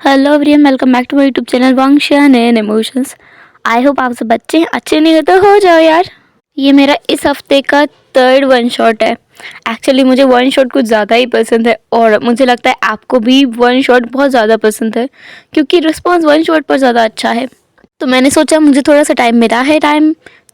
Hello everyone, welcome back to my YouTube channel वांगशियान and emotions. I hope आप सब अच्छे नहीं हो तो हो जाओ यार। ये मेरा इस हफ्ते का थर्ड वन शॉट है। एक्चुअली मुझे वन शॉट कुछ ज़्यादा ही पसंद है और मुझे लगता है आपको भी वन शॉट बहुत ज़्यादा पसंद है क्योंकि रिस्पॉन्स वन शॉट पर ज़्यादा अच्छा है। तो मैंने सोचा मुझे थोड़ा सा टाइम मिला है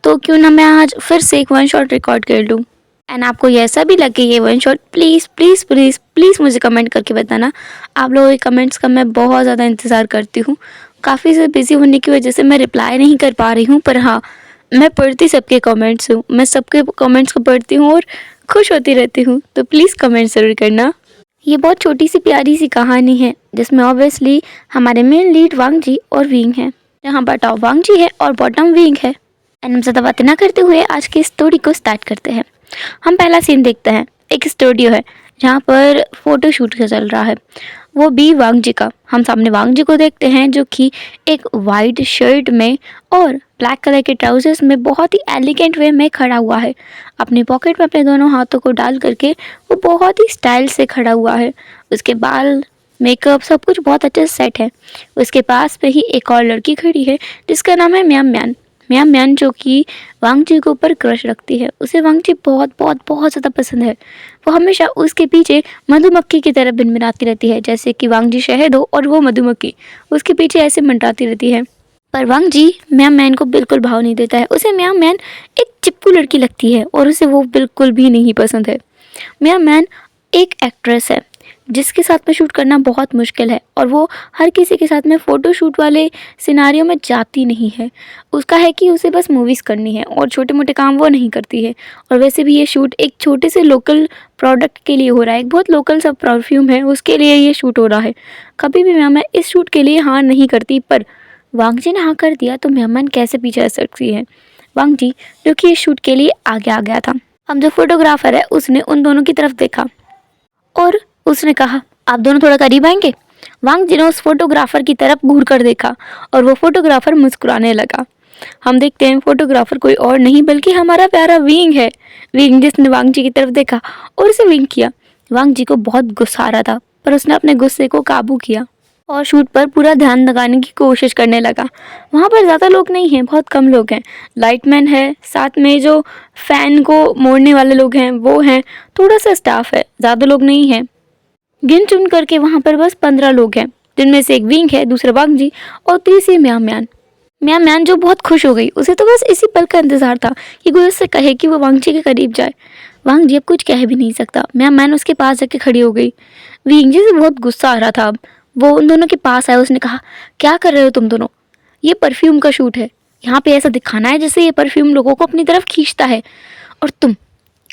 तो क्यों ना मैं आज फिर से एक वन शॉट रिकॉर्ड कर लूँ। एंड आपको ये ऐसा भी लगे ये one shot, please please please please मुझे कमेंट करके बताना। आप लोगों के कमेंट्स का मैं बहुत ज़्यादा इंतज़ार करती हूँ। काफ़ी से बिज़ी होने की वजह से मैं रिप्लाई नहीं कर पा रही हूँ, पर हाँ, मैं पढ़ती सबके कमेंट्स हूँ। मैं सबके कमेंट्स को पढ़ती हूँ और खुश होती रहती हूँ। तो प्लीज़ कमेंट ज़रूर करना। ये बहुत छोटी सी प्यारी सी कहानी है जिसमें ऑब्वियसली हमारे मेन लीड वांग जी और विंग है, जहाँ पर टॉप वांग जी है और बॉटम विंग है। एंड हम ज़्यादा बातें ना करते हुए आज की स्टोरी को स्टार्ट करते हैं। हम पहला सीन देखते हैं। एक स्टूडियो है जहाँ पर फोटो शूट चल रहा है, वो भी वांग जी का। हम सामने वांग जी को देखते हैं जो कि एक वाइट शर्ट में और ब्लैक कलर के ट्राउजर्स में बहुत ही एलिगेंट वे में खड़ा हुआ है। अपनी पॉकेट में अपने दोनों हाथों को डाल करके वो बहुत ही स्टाइल से खड़ा हुआ है। उसके बाल, मेकअप सब कुछ बहुत अच्छे से सेट है। उसके पास में ही एक और लड़की खड़ी है जिसका नाम है म्याम म्यान। म्याम म्यान जो कि वांग जी के ऊपर क्रश रखती है। उसे वांग जी बहुत बहुत बहुत ज़्यादा पसंद है। वो हमेशा उसके पीछे मधुमक्खी की तरह भिनभिनाती रहती है, जैसे कि वांग जी शहद हो और वो मधुमक्खी उसके पीछे ऐसे मंडराती रहती है। पर वांग जी म्याम मैन को बिल्कुल भाव नहीं देता है। उसे म्याम मैन एक चिपकू लड़की लगती है और उसे वो बिल्कुल भी नहीं पसंद है। म्याम मैन एक एक्ट्रेस है जिसके साथ में शूट करना बहुत मुश्किल है और वो हर किसी के साथ में फ़ोटो शूट वाले सिनारियों में जाती नहीं है। उसका है कि उसे बस मूवीज़ करनी है और छोटे मोटे काम वो नहीं करती है। और वैसे भी ये शूट एक छोटे से लोकल प्रोडक्ट के लिए हो रहा है। एक बहुत लोकल सा परफ्यूम है, उसके लिए ये शूट हो रहा है। कभी भी मैं इस शूट के लिए हाँ नहीं करती, पर वांग जी ने हाँ कर दिया तो मेहमान कैसे पीछे रह सकती है। वांग जी जो कि इस शूट के लिए आगे आ गया था। हम जो फोटोग्राफर है उसने उन दोनों की तरफ देखा और उसने कहा, आप दोनों थोड़ा करीब आएंगे। वांग जी ने उस फोटोग्राफर की तरफ घूर कर देखा और वो फोटोग्राफर मुस्कुराने लगा। हम देखते हैं फोटोग्राफर कोई और नहीं बल्कि हमारा प्यारा विंग है। विंग जिसने वांग जी की तरफ देखा और उसे विंग किया। वांग जी को बहुत गुस्सा आ रहा था, पर उसने अपने गुस्से को काबू किया और शूट पर पूरा ध्यान लगाने की कोशिश करने लगा। वहाँ पर ज़्यादा लोग नहीं हैं, बहुत कम लोग हैं। लाइटमैन है, साथ में जो फैन को मोड़ने वाले लोग हैं वो हैं, थोड़ा सा स्टाफ है, ज़्यादा लोग नहीं हैं। गिन चुन करके वहाँ पर बस 15 लोग हैं, जिनमें से एक विंग है, दूसरा वांग जी और तीसरी म्याम म्यान। म्याम म्यान जो बहुत खुश हो गई, उसे तो बस इसी पल का इंतजार था कि कोई उससे कहे कि वो वांग जी के करीब जाए। वांग जी अब कुछ कह भी नहीं सकता। म्याम म्यान उसके पास जाके खड़ी हो गई। विंग जी से बहुत गुस्सा आ रहा था। अब वो उन दोनों के पास आया। उसने कहा, क्या कर रहे हो तुम दोनों? ये परफ्यूम का शूट है, यहाँ पे ऐसा दिखाना है जैसे ये परफ्यूम लोगों को अपनी तरफ खींचता है, और तुम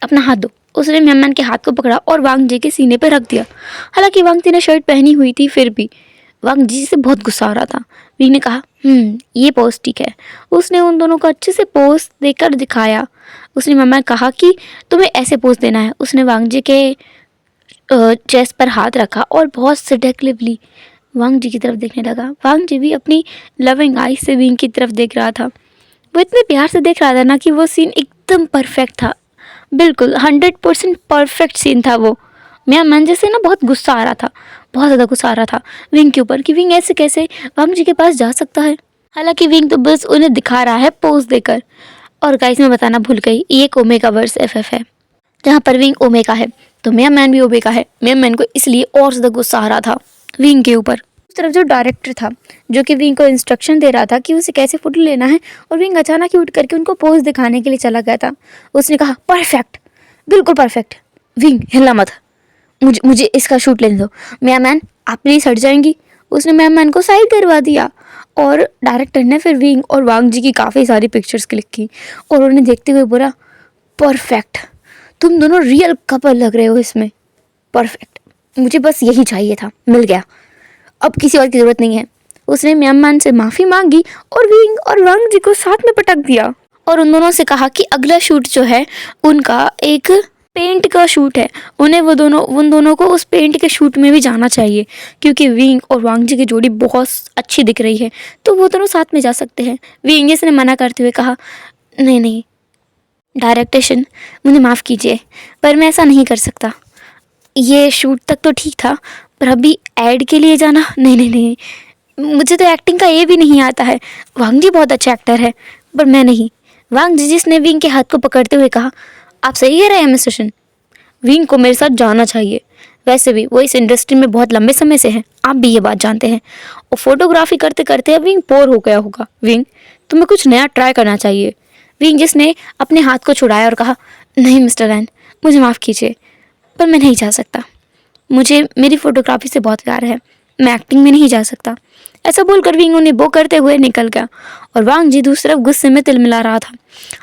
अपना हाथ दो। उसने मेहमान के हाथ को पकड़ा और वांग जी के सीने पर रख दिया। हालांकि वांग जी ने शर्ट पहनी हुई थी, फिर भी वांग जी से बहुत गुस्सा आ रहा था। वी ने कहा, ये पोज ठीक है। उसने उन दोनों को अच्छे से पोज देकर दिखाया। उसने मेहमान कहा कि तुम्हें ऐसे पोज देना है। उसने वांग जी के चेस्ट पर हाथ रखा और बहुत सिडेक्टिवली वांग जी की तरफ देखने लगा। वांग जी भी अपनी लविंग आई से विंग की तरफ देख रहा था। वो इतने प्यार से देख रहा था ना कि वो सीन एकदम परफेक्ट था। बिल्कुल 100% परफेक्ट सीन था वो। मेरा मन जैसे ना बहुत गुस्सा आ रहा था, बहुत ज़्यादा गुस्सा आ रहा था विंग के ऊपर कि विंग ऐसे कैसे वांग जी के पास जा सकता है। हालांकि विंग तो बस उन्हें दिखा रहा है पोज देकर। और गाइस मैं बताना भूल गई, ये एक ओमेगा वर्स एफएफ है जहाँ पर विंग ओमेगा है, तो मेरा मैन भी ओमेगा है। मेरा मैन को इसलिए और ज़्यादा गुस्सा आ रहा था विंग के ऊपर। उस तरफ जो डायरेक्टर था जो कि विंग को इंस्ट्रक्शन दे रहा था कि उसे कैसे फोटो लेना है, और विंग अचानक ही उठ करके उनको पोज दिखाने के लिए चला गया था। उसने कहा, परफेक्ट, बिल्कुल परफेक्ट। विंग हिलना मत, मुझे मुझे इसका शूट लेने दो। मैम आप प्लीज़ हट जाएंगी। उसने मैम को साइड करवा दिया और डायरेक्टर ने फिर विंग और वांग जी की काफ़ी सारी पिक्चर्स क्लिक की और उन्हें देखते हुए बोला, परफेक्ट, तुम दोनों रियल कपल लग रहे हो इसमें, परफेक्ट। मुझे बस यही चाहिए था, मिल गया, अब किसी और की ज़रूरत नहीं है। उसने म्यामान से माफ़ी मांगी और विंग और वांग जी को साथ में पटक दिया और उन दोनों से कहा कि अगला शूट जो है उनका एक पेंट का शूट है। उन्हें उन दोनों को उस पेंट के शूट में भी जाना चाहिए क्योंकि विंग और वांग जी की जोड़ी बहुत अच्छी दिख रही है, तो वो दोनों साथ में जा सकते हैं। विंग ने मना करते हुए कहा, नहीं नहीं डायरेक्टेशन, मुझे माफ़ कीजिए पर मैं ऐसा नहीं कर सकता। ये शूट तक तो ठीक था, पर अभी ऐड के लिए जाना, नहीं नहीं नहीं, मुझे तो एक्टिंग का ये भी नहीं आता है। वांग जी बहुत अच्छे एक्टर है पर मैं नहीं। वांग जी जिसने विंग के हाथ को पकड़ते हुए कहा, आप सही कह रहे हैं मिस्टर शन, विंग को मेरे साथ जाना चाहिए। वैसे भी वो इस इंडस्ट्री में बहुत लंबे समय से हैं, आप भी ये बात जानते हैं। और फोटोग्राफी करते करते अब विंग बोर हो गया होगा। विंग, तुम्हें कुछ नया ट्राई करना चाहिए। विंग जिसने अपने हाथ को छुड़ाया और कहा, नहीं मिस्टर लैन, मुझे माफ़ कीजिए पर मैं नहीं जा सकता। मुझे मेरी फोटोग्राफी से बहुत प्यार है, मैं एक्टिंग में नहीं जा सकता। ऐसा बोलकर विंग उन्हें बो करते हुए निकल गया और वांग जी दूसरी तरफ गुस्से में तिलमिला रहा था।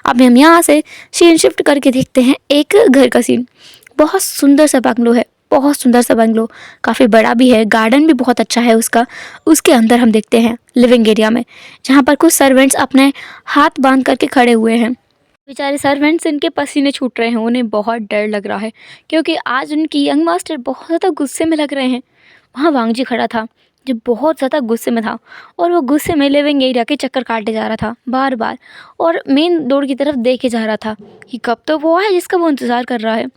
अब हम यहाँ से सीन शिफ्ट करके देखते हैं एक घर का सीन। बहुत सुंदर सा बंगलो है, बहुत सुंदर सा बंगलो, काफ़ी बड़ा भी है, गार्डन भी बहुत अच्छा है उसका। उसके अंदर हम देखते हैं लिविंग एरिया में, जहाँ पर कुछ सर्वेंट्स अपने हाथ बांध करके खड़े हुए हैं। बेचारे सर्वेंट्स, इनके पसीने छूट रहे हैं, उन्हें बहुत डर लग रहा है क्योंकि आज उनकी यंग मास्टर बहुत ज़्यादा गुस्से में लग रहे हैं। वहाँ वांग जी खड़ा था जो बहुत ज़्यादा गुस्से में था और वो गुस्से में लिविंग एरिया के चक्कर काटे जा रहा था बार बार, और मेन डोर की तरफ देखे जा रहा था कि कब तो वो आए जिसका वो इंतज़ार कर रहा है।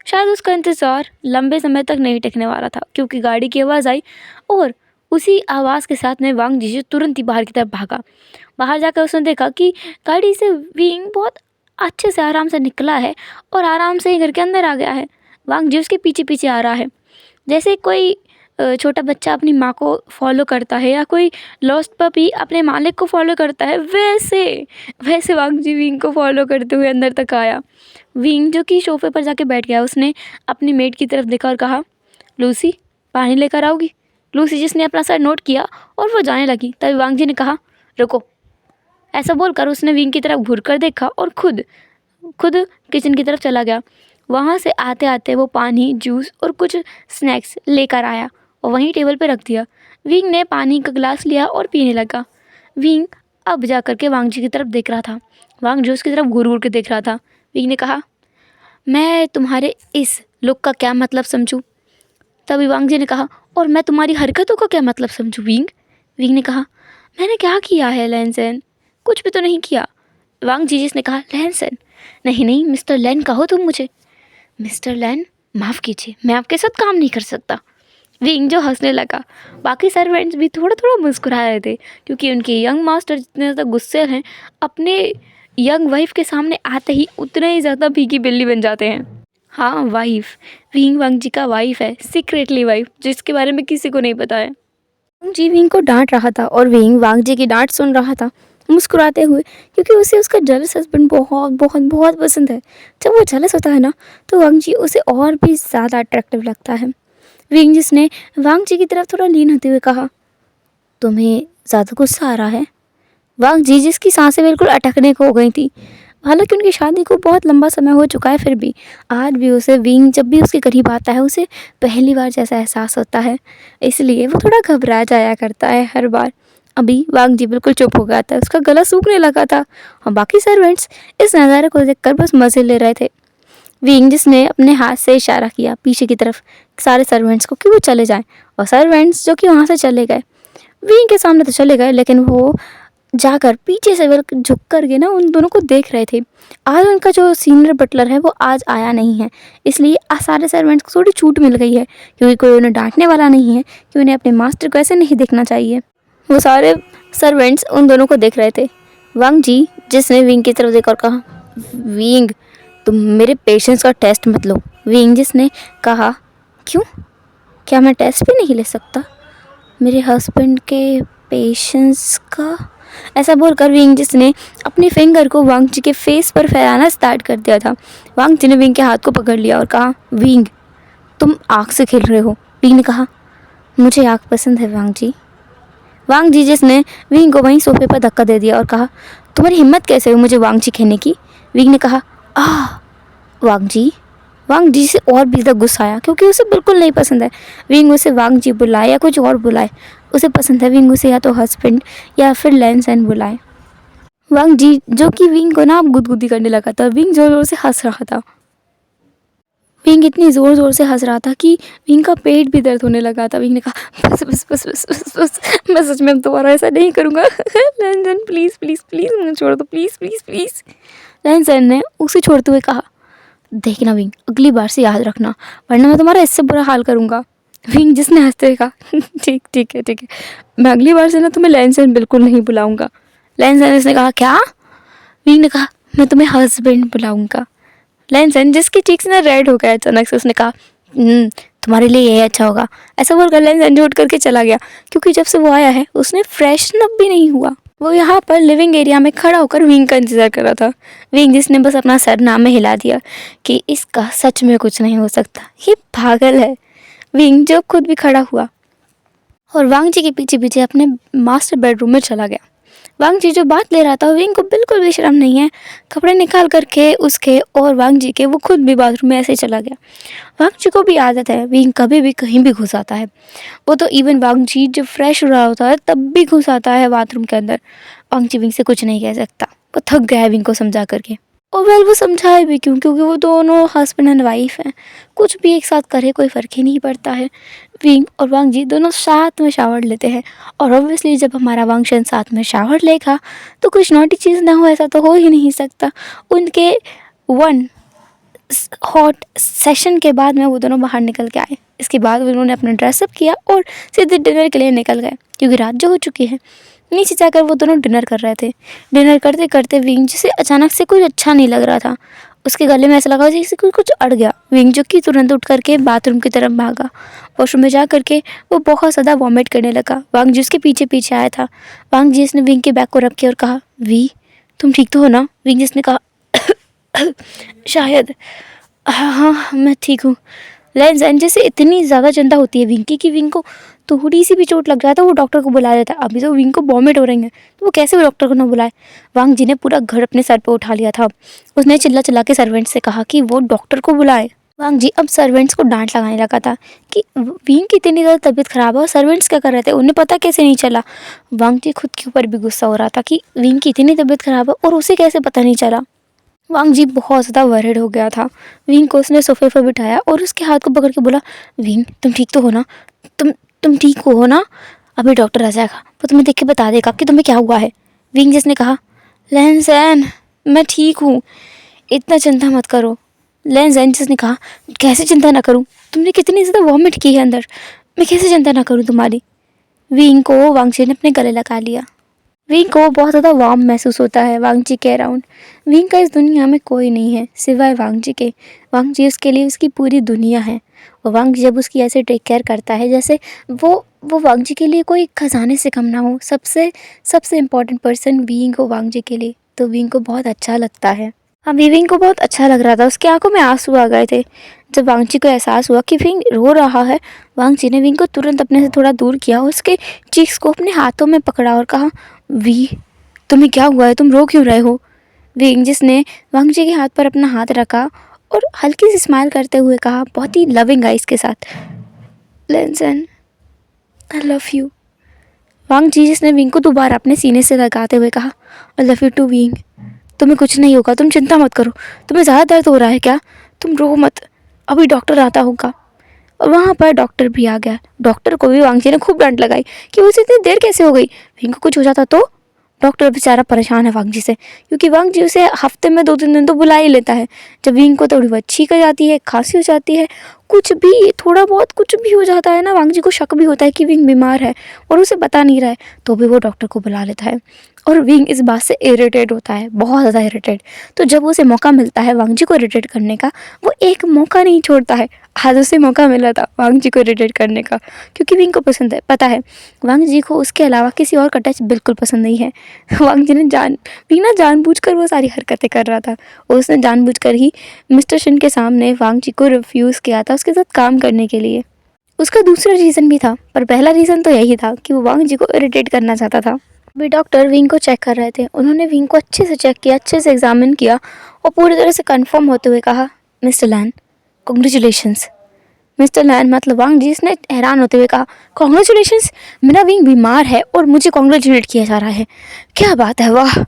शायद उसका इंतज़ार लंबे समय तक नहीं टिकने वाला था क्योंकि गाड़ी की आवाज़ आई और उसी आवाज़ के साथ में वांग जी तुरंत ही बाहर की तरफ भागा। बाहर जाकर उसने देखा कि गाड़ी से विंग बहुत अच्छे से आराम से निकला है और आराम से ही घर के अंदर आ गया है। वांग जी उसके पीछे पीछे आ रहा है, जैसे कोई छोटा बच्चा अपनी माँ को फॉलो करता है या कोई लॉस्ट पपी अपने मालिक को फॉलो करता है, वैसे वैसे वांग जी विंग को फॉलो करते हुए अंदर तक आया। विंग जो कि सोफे पर जाके बैठ गया, उसने अपनी मेड की तरफ देखा और कहा, लूसी पानी लेकर आओगी। लूसी जिसने अपना सर नोट किया और वो जाने लगी, तभी वांग जी ने कहा, रुको। ऐसा बोलकर उसने विंग की तरफ घूर कर देखा और खुद किचन की तरफ चला गया। वहाँ से आते आते वो पानी, जूस और कुछ स्नैक्स लेकर आया और वहीं टेबल पर रख दिया। विंग ने पानी का गिलास लिया और पीने लगा। विंग अब जा कर के वांग जी की तरफ देख रहा था। वांग जी उसकी तरफ घूर घूर के देख रहा था। विंग ने कहा, मैं तुम्हारे इस लुक का क्या मतलब समझूं? तभी वांग जी ने कहा, और मैं तुम्हारी हरकतों का क्या मतलब समझूं विंग? विंग ने कहा, मैंने क्या किया है लैनसन? कुछ भी तो नहीं किया। वांग जी जिसने कहा, लैनसन, नहीं नहीं मिस्टर लैन कहो तुम मुझे। मिस्टर लैन, माफ़ कीजिए, मैं आपके साथ काम नहीं कर सकता। विंग जो हंसने लगा। बाकी सर्वेंट्स भी थोड़ा थोड़ा मुस्कुरा रहे थे क्योंकि उनके यंग मास्टर जितने ज़्यादा गुस्से हैं, अपने यंग वाइफ के सामने आते ही उतने ही ज़्यादा भीगी बिल्ली बन जाते हैं। हाँ, वाइफ, विंग वांग जी का वाइफ है, सीक्रेटली वाइफ, जिसके बारे में किसी को नहीं पता है। वांग जी विंग को डांट रहा था और विंग वांग जी की डांट सुन रहा था मुस्कुराते हुए, क्योंकि उसे उसका जेलस हस्बैंड बहुत बहुत बहुत पसंद है। जब वो जेलस होता है ना, तो वांग जी उसे और भी ज़्यादा अट्रैक्टिव लगता है। विंग जिसने वांग जी की तरफ थोड़ा लीन होते हुए कहा, तुम्हें ज़्यादा गुस्सा आ रहा है? वांग जी जिसकी सांसें बिल्कुल अटकने को हो गई थी, हालांकि उनकी शादी को बहुत लंबा समय हो चुका है, फिर भी आज भी उसे विंग जब भी उसके करीब आता है उसे पहली बार जैसा एहसास होता है, इसलिए वो थोड़ा घबरा जाया करता है हर बार। अभी वांग जी बिल्कुल चुप हो गया था, उसका गला सूखने लगा था और बाकी सर्वेंट्स इस नज़ारे को देखकर बस मज़े ले रहे थे। विंग जिसने अपने हाथ से इशारा किया पीछे की तरफ सारे सर्वेंट्स को कि वो चले जाएं, और सर्वेंट्स जो कि वहाँ से चले गए। विंग के सामने तो चले गए, लेकिन वो जाकर पीछे से बिल्कुल झुक कर के ना उन दोनों को देख रहे थे। आज उनका जो सीनियर बटलर है वो आज आया नहीं है, इसलिए सारे सर्वेंट्स को थोड़ी छूट मिल गई है क्योंकि कोई उन्हें डांटने वाला नहीं है कि उन्हें अपने मास्टर को ऐसे नहीं देखना चाहिए। वो सारे सर्वेंट्स उन दोनों को देख रहे थे। वांग जी जिसने विंग की तरफ देखा और कहा, विंग तुम मेरे पेशेंस का टेस्ट मत लो। विंग जिसने कहा, क्यों, क्या मैं टेस्ट भी नहीं ले सकता मेरे हस्बैंड के पेशेंस का? ऐसा बोलकर विंग जिसने अपनी फिंगर को वांग जी के फेस पर फैलाना स्टार्ट कर दिया था। वांग जी ने विंग के हाथ को पकड़ लिया और कहा, विंग तुम आग से खेल रहे हो। विंग ने कहा, मुझे आग पसंद है वांग जी। वांग जी जिसने विंग को वहीं सोफे पर धक्का दे दिया और कहा, तुम्हारी हिम्मत कैसे हुई मुझे वांग जी कहने की? विंग ने कहा, वांग जी से और भी ज़्यादा गुस्सा आया क्योंकि उसे बिल्कुल नहीं पसंद है विंग उसे वांग जी बुलाए या कुछ और बुलाए। उसे पसंद है विंग उसे या तो हस्बैंड या फिर लैनसन बुलाए। वांग जी जो कि विंग को ना अब गुदगुदी करने लगा था। विंग ज़ोर ज़ोर से हंस रहा था। विंग इतनी ज़ोर ज़ोर से हंस रहा था कि विंग का पेट भी दर्द होने लगा था। विंग ने कहा, बस बस बस बस बस बस, मैं सच में दोबारा ऐसा नहीं करूँगा। लैनसन प्लीज़ प्लीज़ प्लीज़ मुझे छोड़ दो, प्लीज़ प्लीज़ प्लीज़। लैनसन ने उसे छोड़ते हुए कहा, देखना विंग, अगली बार से याद रखना वरना मैं तुम्हारा इससे बुरा हाल करूँगा। विंग जिसने हंसते हुए कहा ठीक ठीक है ठीक है, मैं अगली बार से ना तुम्हें लैंसन बिल्कुल नहीं बुलाऊंगा। लैंसन ने कहा क्या? विंग ने कहा मैं तुम्हें हस्बैंड बुलाऊंगा। लैंसन जिसकी चीक्स ना रेड हो गया अचानक से, उसने कहा तुम्हारे लिए ये अच्छा होगा। ऐसा बोलकर लैंसन उठ करके चला गया, क्योंकि जब से वो आया है उसने फ्रेशन अप भी नहीं हुआ। वो यहाँ पर लिविंग एरिया में खड़ा होकर विंग का इंतजार कर रहा था। विंग जिसने बस अपना सर नाम में हिला दिया कि इसका सच में कुछ नहीं हो सकता, ये पागल है। विंग जो खुद भी खड़ा हुआ और वांग जी के पीछे पीछे अपने मास्टर बेडरूम में चला गया। वांग जी जो बात ले रहा था, विंग को बिल्कुल भी शर्म नहीं है। कपड़े निकाल करके उसके और वांग जी के वो खुद भी बाथरूम में ऐसे ही चला गया। वांग जी को भी आदत है, विंग कभी भी कहीं भी घुस आता है। वो तो इवन वांग जी जब फ्रेश हो रहा होता है तब भी घुस आता है बाथरूम के अंदर। वांग जी विंग से कुछ नहीं कह सकता, वो थक गया है विंग को समझा करके। और वेल वो समझाए भी क्यों, क्योंकि वो दोनों हस्बैंड एंड वाइफ हैं। कुछ भी एक साथ करे कोई फ़र्क ही नहीं पड़ता है। विंग और वांग जी दोनों साथ में शावर लेते हैं, और ऑब्वियसली जब हमारा वांगशन साथ में शावर लेगा तो कुछ नॉटी चीज़ ना हो, ऐसा तो हो ही नहीं सकता। उनके वन हॉट सेशन के बाद में वो दोनों बाहर निकल के आए। इसके बाद उन्होंने अपना ड्रेसअप किया और सीधे डिनर के लिए निकल गए, क्योंकि रात जो हो चुकी है। नीचे जाकर वो दोनों डिनर कर रहे थे। डिनर करते करते विंग जी से अचानक से कुछ अच्छा नहीं लग रहा था। उसके गले में ऐसा लगा जैसे कुछ अड़ गया। विंग जो कि तुरंत उठ करके बाथरूम की तरफ भागा। वॉशरूम में जा करके वो बहुत ज़्यादा वॉमिट करने लगा। वांग जी उसके पीछे पीछे आया था। वांग जी ने विंग के बैग को रखे और कहा वी तुम ठीक तो हो ना? विंग जी ने कहा शायद हाँ हाँ मैं ठीक हूँ। लैंसन जैसे इतनी ज़्यादा चिंता होती है विंग की कि विंग को थोड़ी सी भी चोट लग जाए तो वो डॉक्टर को बुला देता है। अभी तो विंग को वॉमिट हो रही है तो वो कैसे वो डॉक्टर को ना बुलाए। वांग जी ने पूरा घर अपने सर पे उठा लिया था। उसने चिल्ला चिल्ला के सर्वेंट्स से कहा कि वो डॉक्टर को बुलाए। वांग जी अब सर्वेंट्स को डांट लगाने लगा था कि विंग की इतनी ज़्यादा तबीयत ख़राब है और सर्वेंट्स क्या कर रहे थे, उन्हें पता कैसे नहीं चला। वांग जी खुद के ऊपर भी गुस्सा हो रहा था कि विंग की इतनी तबीयत ख़राब है और उसे कैसे पता नहीं चला। वांग जी बहुत ज़्यादा वरिड हो गया था। विंग को उसने सोफे पर बिठाया और उसके हाथ को पकड़ के बोला विंग तुम ठीक तो हो ना? तुम ठीक हो ना? अभी डॉक्टर आ जाएगा, वो तुम्हें देख के बता देगा कि तुम्हें क्या हुआ है। विंग जिसने कहा लैंसन मैं ठीक हूँ, इतना चिंता मत करो। लैंसन जिसने कहा कैसे चिंता ना करूँ, तुमने कितनी ज़्यादा वॉमिट की है अंदर, मैं कैसे चिंता ना करूँ तुम्हारी। विंग को वांग जी ने अपने गले लगा लिया। विंग को बहुत ज़्यादा वार्म महसूस होता है वांग जी के अराउंड। विंग का इस दुनिया में कोई नहीं है सिवाय वांग जी के। वांग जी उसके लिए उसकी पूरी दुनिया है। और वांग जी जब उसकी ऐसे टेक केयर करता है जैसे वो वांग जी के लिए कोई खजाने से कम ना हो। सबसे सबसे इम्पोर्टेंट पर्सन विंग हो वांग जी के लिए, तो विंग को बहुत अच्छा लगता है। अभी विंग को बहुत अच्छा लग रहा था, उसकी आंखों में आंसू आ गए थे। जब वांग जी को एहसास हुआ कि विंग रो रहा है, वांग जी ने विंग को तुरंत अपने से थोड़ा दूर किया और उसके चीक्स को अपने हाथों में पकड़ा और कहा वी तुम्हें क्या हुआ है, तुम रो क्यों रहे हो? विंग जिसने वांग जी के हाथ पर अपना हाथ रखा और हल्की सी स्माइल करते हुए कहा बहुत ही लविंग आइज के साथ लैंसन आई लव यू। वांग जी जिसने विंग को दोबारा अपने सीने से लगाते हुए कहा आई लव यू टू विंग, तुम्हें कुछ नहीं होगा, तुम चिंता मत करो। तुम्हें ज़्यादा दर्द हो रहा है क्या? तुम रो मत, अभी डॉक्टर आता होगा। और वहाँ पर डॉक्टर भी आ गया। डॉक्टर को भी वांग जी ने खूब डांट लगाई कि उसे इतनी देर कैसे हो गई, विंग को कुछ हो जाता तो। डॉक्टर बेचारा परेशान है वांग जी से, क्योंकि वांग जी उसे हफ्ते में 2-3 दिन तो बुला ही लेता है। जब विंग को थोड़ी बहुत छींक आ जाती है, खांसी हो जाती है, कुछ भी थोड़ा बहुत कुछ भी हो जाता है ना, वांग जी को शक भी होता है कि विंग बीमार है और उसे पता नहीं रहा है, तो भी वो डॉक्टर को बुला लेता है। और विंग इस बात से इरिटेट होता है, बहुत ज़्यादा इरिटेट। तो जब उसे मौका मिलता है वांग जी को इरिटेट करने का, वो एक मौका नहीं छोड़ता है। आज उसे मौका मिला था वांग जी को इरिटेट करने का, क्योंकि विंग को पसंद है, पता है वांग जी को उसके अलावा किसी और का टच बिल्कुल पसंद नहीं है। वांग जी ने बिना जानबूझकर वो सारी हरकतें कर रहा था। उसने जानबूझकर ही मिस्टर शिन के सामने वांग जी को रिफ्यूज़ किया था उसके साथ काम करने के लिए। उसका दूसरा रीज़न भी था, पर पहला रीज़न तो यही था कि वो वांग जी को इरिटेट करना चाहता था। अभी डॉक्टर विंग को चेक कर रहे थे। उन्होंने विंग को अच्छे से चेक किया, अच्छे से एग्जामिन किया और पूरी तरह से कंफर्म होते हुए कहा मिस्टर लैन कॉन्ग्रेचुलेशंस। मिस्टर लैन मतलब वांग जी ने हैरान होते हुए कहा कॉन्ग्रेचुलेशंस, मेरा विंग बीमार है और मुझे कॉन्ग्रेचुलेट किया जा रहा है, क्या बात है, वाह।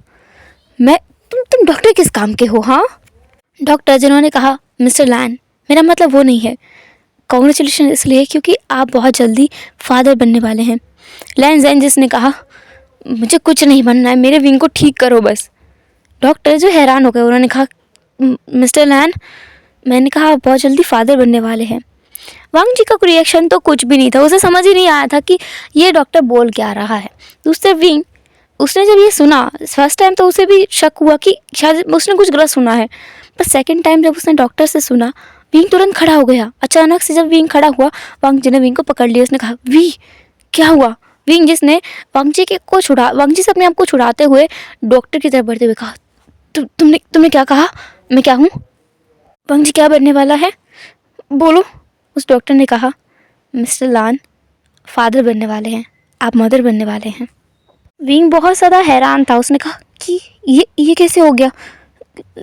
मैं तुम डॉक्टर किस काम के हो? हाँ डॉक्टर, जिन्होंने कहा मिस्टर लैन मेरा मतलब वो नहीं है, कॉन्ग्रेचुलेशन इसलिए क्योंकि आप बहुत जल्दी फादर बनने वाले हैं। लैन जैन जिसने कहा मुझे कुछ नहीं बनना है, मेरे विंग को ठीक करो बस। डॉक्टर जो हैरान हो गए, उन्होंने कहा मिस्टर लैन मैंने कहा आप बहुत जल्दी फादर बनने वाले हैं। वांग जी का रिएक्शन तो कुछ भी नहीं था, उसे समझ ही नहीं आया था कि ये डॉक्टर बोल क्या रहा है। दूसरे विंग, उसने जब ये सुना फर्स्ट टाइम तो उसे भी शक हुआ कि शायद उसने कुछ गलत सुना है, पर सेकंड टाइम जब उसने डॉक्टर से सुना, विंग तुरंत खड़ा हो गया। अचानक से जब विंग खड़ा हुआ, वांग जी ने विंग को पकड़ लिया। उसने कहा, वी क्या हुआ? विंग जिसने वांग जी से अपने आप को छुड़ाते हुए डॉक्टर की तरफ बढ़ते हुए कहा, तुमने क्या कहा? मैं क्या हूँ? वांग जी क्या बनने वाला है? बोलो। उस डॉक्टर ने कहा, मिस्टर लान फादर बनने वाले हैं, आप मदर बनने वाले हैं। विंग बहुत ज़्यादा हैरान था। उसने कहा कि ये कैसे हो गया?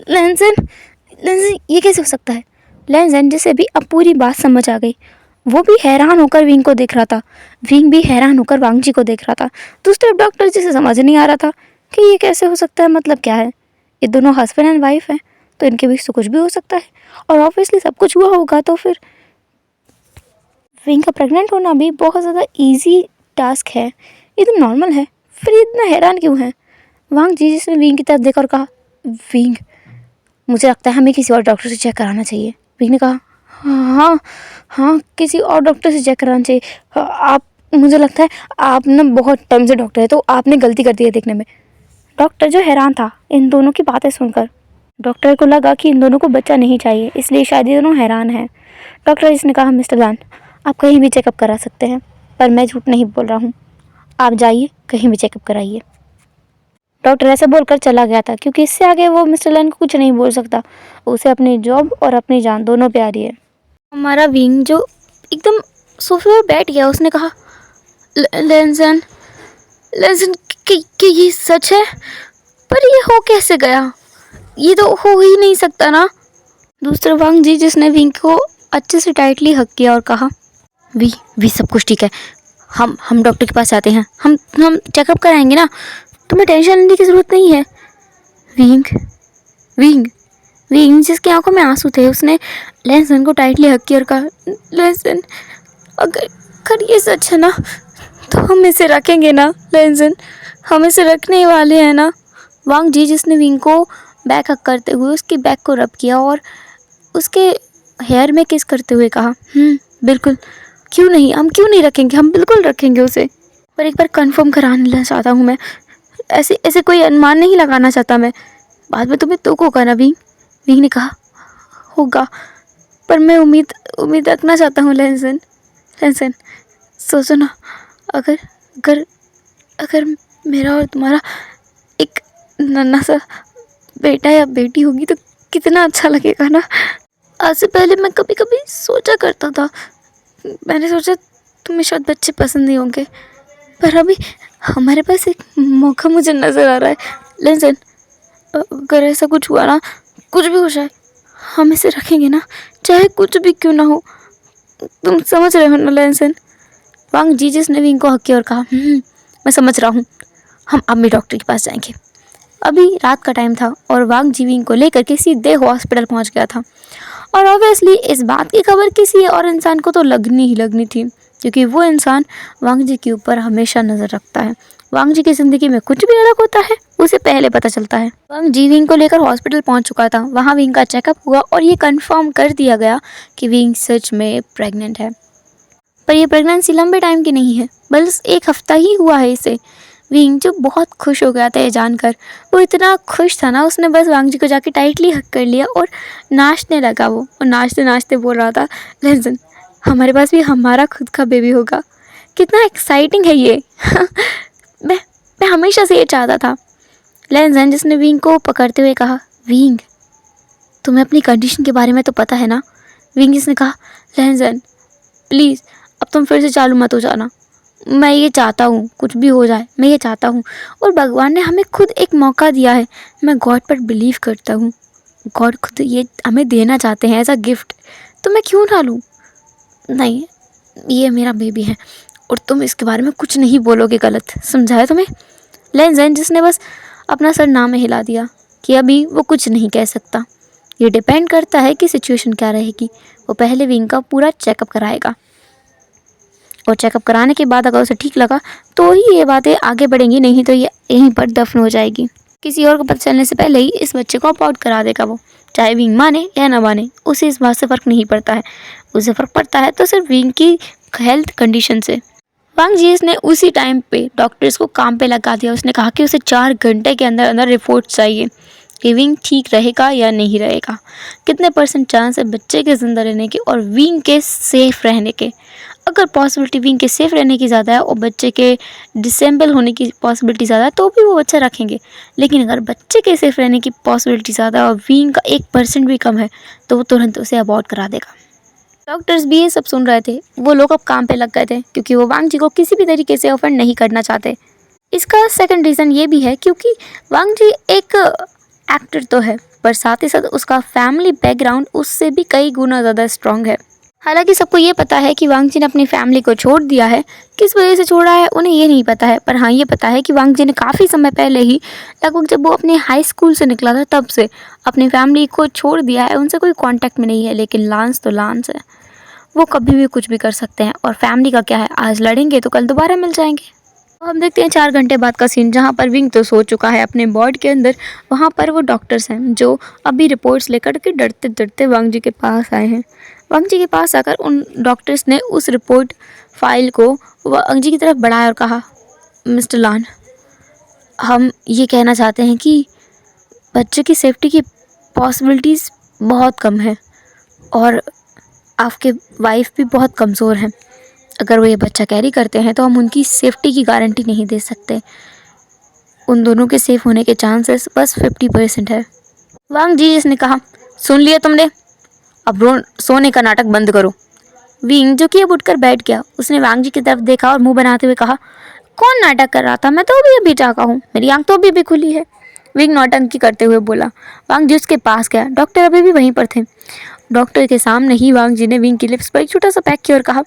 लेंसन ये कैसे हो सकता है? लेंसन जिसे भी अब पूरी बात समझ आ गई, वो भी हैरान होकर विंग को देख रहा था। विंग भी हैरान होकर वांग जी को देख रहा था। दूसरे डॉक्टर जिसे समझ नहीं आ रहा था कि ये कैसे हो सकता है, मतलब क्या है? ये दोनों हस्बैंड एंड वाइफ हैं, तो इनके बीच तो कुछ भी हो सकता है, और ऑब्वियसली सब कुछ हुआ होगा। तो फिर विंग का प्रेग्नेंट होना भी बहुत ज़्यादा ईजी टास्क है, ये तो नॉर्मल है, फिर इतना हैरान क्यों है? वांग जी जिसने विंग की तरफ देखा और कहा, विंग मुझे लगता है हमें किसी और डॉक्टर से चेक कराना चाहिए। विंग ने कहा, हाँ हाँ किसी और डॉक्टर से चेक कराना चाहिए। आप, मुझे लगता है आप ना बहुत टाइम से डॉक्टर है, तो आपने गलती कर दी है देखने में। डॉक्टर जो हैरान था इन दोनों की बातें सुनकर, डॉक्टर को लगा कि इन दोनों को बच्चा नहीं चाहिए, इसलिए शायद ये दोनों हैरान हैं। डॉक्टर जिसने कहा, मिस्टर लान आप कहीं भी चेकअप करा सकते हैं, पर मैं झूठ नहीं बोल रहा हूँ, आप जाइए कहीं भी चेकअप कराइए। डॉक्टर ऐसा बोलकर चला गया था, क्योंकि इससे आगे वो मिस्टर लान को कुछ नहीं बोल सकता। उसे अपनी जॉब और अपनी जान दोनों प्यारी है। हमारा विंग जो एकदम सोफे पर बैठ गया, उसने कहा, लेंसन कि ये सच है? पर ये हो कैसे गया? ये तो हो ही नहीं सकता ना। दूसरा वांग जी जिसने विंग को अच्छे से टाइटली हक किया और कहा, वी सब कुछ ठीक है, हम डॉक्टर के पास आते हैं, हम चेकअप कराएंगे ना, तुम्हें टेंशन लेने की ज़रूरत नहीं है। विंग विंग विंग जिसकी आंखों में आंसू थे, उसने लेंसन को टाइटली हक किया और कहा, लेंसन अगर ये सच है ना, तो हम इसे रखेंगे ना लेंसन, हम इसे रखने वाले हैं ना। वांग जी जिसने विंग को बैक हक करते हुए उसकी बैक को रब किया और उसके हेयर में किस करते हुए कहा, बिल्कुल, क्यों नहीं, हम क्यों नहीं रखेंगे, हम बिल्कुल रखेंगे उसे, पर एक बार कंफर्म कराना चाहता हूँ मैं, ऐसे कोई अनुमान नहीं लगाना चाहता मैं, बाद में तुम्हें दुख होगा ना विंग। विंग ने कहा, होगा, पर मैं उम्मीद रखना चाहता हूँ लेंसन। सोचो ना, अगर मेरा और तुम्हारा एक नन्हा सा बेटा या बेटी होगी तो कितना अच्छा लगेगा ना। आज से पहले मैं कभी कभी सोचा करता था, मैंने सोचा तुम्हें शायद बच्चे पसंद नहीं होंगे, पर अभी हमारे पास एक मौका मुझे नज़र आ रहा है। लेंसन अगर ऐसा कुछ हुआ ना, कुछ भी हो जाए, हम इसे रखेंगे ना, चाहे कुछ भी क्यों ना हो, तुम समझ रहे हो ना लेंसन? वांग जी जिसने विंग को हक किया और कहा, मैं समझ रहा हूँ, हम अब भी डॉक्टर के पास जाएंगे। अभी रात का टाइम था और वांग जी विंग को लेकर के सीधे हॉस्पिटल पहुँच गया था, और ऑब्वियसली इस बात की खबर किसी और इंसान को तो लगनी ही लगनी थी, क्योंकि वो इंसान वांग जी के ऊपर हमेशा नज़र रखता है। वांग जी की ज़िंदगी में कुछ भी अलग होता है उसे पहले पता चलता है। वांग जी विंग को लेकर हॉस्पिटल पहुंच चुका था। वहां विंग का चेकअप हुआ और ये कंफर्म कर दिया गया कि विंग सच में प्रेग्नेंट है, पर ये प्रेगनेंसी लंबे टाइम की नहीं है, बस 1 हफ्ता ही हुआ है इसे। विंग जो बहुत खुश हो गया था ये जानकर, वो इतना खुश था ना, उसने बस वांग जी को जाके टाइटली हक कर लिया और नाचने लगा वो, और नाचते नाचते बोल रहा था, लेंसन हमारे पास भी हमारा खुद का बेबी होगा, कितना एक्साइटिंग है ये। मैं हमेशा से ये चाहता था। लेंसन जिसने विंग को पकड़ते हुए कहा, विंग तुम्हें अपनी कंडीशन के बारे में तो पता है ना? विंग जिसने कहा, लेंसन प्लीज़ अब तुम फिर से चालू मत हो जाना, मैं ये चाहता हूँ, कुछ भी हो जाए मैं ये चाहता हूँ, और भगवान ने हमें खुद एक मौका दिया है, मैं गॉड पर बिलीव करता हूँ, गॉड खुद ये हमें देना चाहते हैं एज अ गिफ्ट, तो मैं क्यों ना लूँ? नहीं, ये मेरा बेबी है और तुम इसके बारे में कुछ नहीं बोलोगे गलत, समझाया तुम्हें? लेंसन जिसने बस अपना सर ना में हिला दिया कि अभी वो कुछ नहीं कह सकता, ये डिपेंड करता है कि सिचुएशन क्या रहेगी। वो पहले विंग का पूरा चेकअप कराएगा, और चेकअप कराने के बाद अगर उसे ठीक लगा तो ही ये बातें आगे बढ़ेंगी, नहीं तो ये यहीं पर दफन हो जाएगी। किसी और को पता चलने से पहले ही इस बच्चे को अबॉर्ट करा देगा वो, चाहे विंग माने या ना माने, उसे इस बात से फ़र्क नहीं पड़ता है। उसे फ़र्क पड़ता है तो सिर्फ विंग की हेल्थ कंडीशन से। वांग जीस ने उसी टाइम पे डॉक्टर्स को काम पे लगा दिया। उसने कहा कि उसे 4 घंटे के अंदर अंदर रिपोर्ट चाहिए कि विंग ठीक रहेगा या नहीं रहेगा, कितने % चांस है बच्चे के ज़िंदा रहने के और विंग के सेफ़ रहने के। अगर पॉसिबिलिटी विंग के सेफ़ रहने की ज़्यादा है और बच्चे के डिसेबल होने की पॉसिबिलिटी ज़्यादा है तो भी वो बच्चा रखेंगे। लेकिन अगर बच्चे के सेफ़ रहने की पॉसिबिलिटी ज़्यादा है और विंग का 1% भी कम है तो वो तुरंत उसे अबॉर्ट करा देगा। डॉक्टर्स भी ये सब सुन रहे थे। वो लोग अब काम पे लग गए थे क्योंकि वो वांग जी को किसी भी तरीके से ऑफेंड नहीं करना चाहते। इसका सेकंड रीज़न ये भी है क्योंकि वांग जी एक एक्टर तो है पर साथ ही साथ उसका फैमिली बैकग्राउंड उससे भी कई गुना ज़्यादा स्ट्रॉन्ग है। हालांकि सबको ये पता है कि वांग जी ने अपनी फैमिली को छोड़ दिया है। किस वजह से छोड़ा है उन्हें ये नहीं पता है, पर हाँ ये पता है कि वांग जी ने काफ़ी समय पहले ही, लगभग जब वो अपने हाई स्कूल से निकला था तब से अपनी फैमिली को छोड़ दिया है। उनसे कोई कांटेक्ट में नहीं है। लेकिन लांस तो लांस है, वो कभी भी कुछ भी कर सकते हैं। और फैमिली का क्या है, आज लड़ेंगे तो कल दोबारा मिल जाएंगे। तो हम देखते हैं 4 घंटे बाद का सीन, जहाँ पर विंग तो सो चुका है अपने वार्ड के अंदर। वहाँ पर वो डॉक्टर्स हैं जो अभी रिपोर्ट्स लेकर के डरते डरते वांग जी के पास आए हैं। वांग जी के पास आकर उन डॉक्टर्स ने उस रिपोर्ट फाइल को वांग जी की तरफ बढ़ाया और कहा, मिस्टर लान, हम ये कहना चाहते हैं कि बच्चे की सेफ्टी की पॉसिबिलिटीज़ बहुत कम है और आपके वाइफ भी बहुत कमज़ोर हैं। अगर वो ये बच्चा कैरी करते हैं तो हम उनकी सेफ्टी की गारंटी नहीं दे सकते। उन दोनों के सेफ होने के चांसेस बस 50% है। वांग जी जिसने कहा, सुन लिया तुमने, अब सोने का नाटक बंद करो। विंग जो कि अब उठकर बैठ गया, उसने वांग जी की तरफ देखा और मुंह बनाते हुए कहा, कौन नाटक कर रहा था, मैं तो अभी जागा हूँ, मेरी आंख तो अभी भी खुली है। विंग नौटंकी करते हुए बोला। वांग जी उसके पास गया। डॉक्टर अभी भी वहीं पर थे। डॉक्टर के सामने ही वांग जी ने विंग की लिप्स पर एक छोटा सा पैक किया और कहा,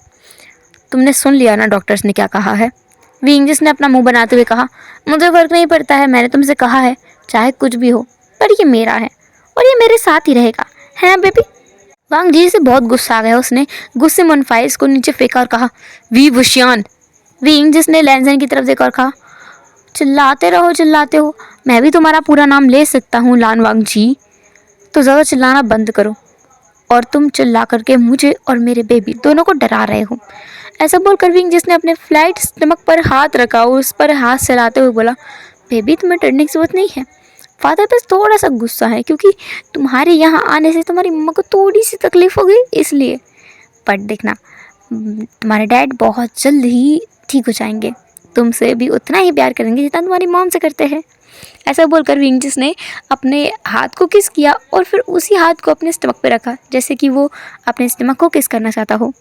तुमने सुन लिया ना डॉक्टर्स ने क्या कहा है। विंग जिसने अपना मुंह बनाते हुए कहा, मुझे फ़र्क नहीं पड़ता है, मैंने तुमसे कहा है चाहे कुछ भी हो, पर ये मेरा है और ये मेरे साथ ही रहेगा, है ना बेबी। वांग जी से बहुत गुस्सा आ गया। उसने गुस्से में फाइल्स को नीचे फेंका और कहा, वी वुशियान। विंग जिसने लैंसन की तरफ देखा और कहा, चिल्लाते हो, मैं भी तुम्हारा पूरा नाम ले सकता हूँ लान वांग जी, तो ज़्यादा चिल्लाना बंद करो। और तुम चिल्ला करके मुझे और मेरे बेबी दोनों को डरा रहे हो। ऐसा बोलकर विंग जिसने अपने फ्लाइट स्टमक पर हाथ रखा, उस पर हाथ चलाते हुए बोला, बेबी तुम्हें डरने की जरूरत नहीं है। फादर बस थोड़ा सा गुस्सा है क्योंकि तुम्हारे यहाँ आने से तुम्हारी मम्मा को थोड़ी सी तकलीफ हो गई इसलिए, पर देखना तुम्हारे डैड बहुत जल्द ही ठीक हो जाएंगे, तुमसे भी उतना ही प्यार करेंगे जितना तुम्हारी मॉम से करते हैं। ऐसा बोलकर विंग जिसने अपने हाथ को किस किया और फिर उसी हाथ को अपने स्टमक पे रखा जैसे कि वो अपने स्टमक को किस करना चाहता हो।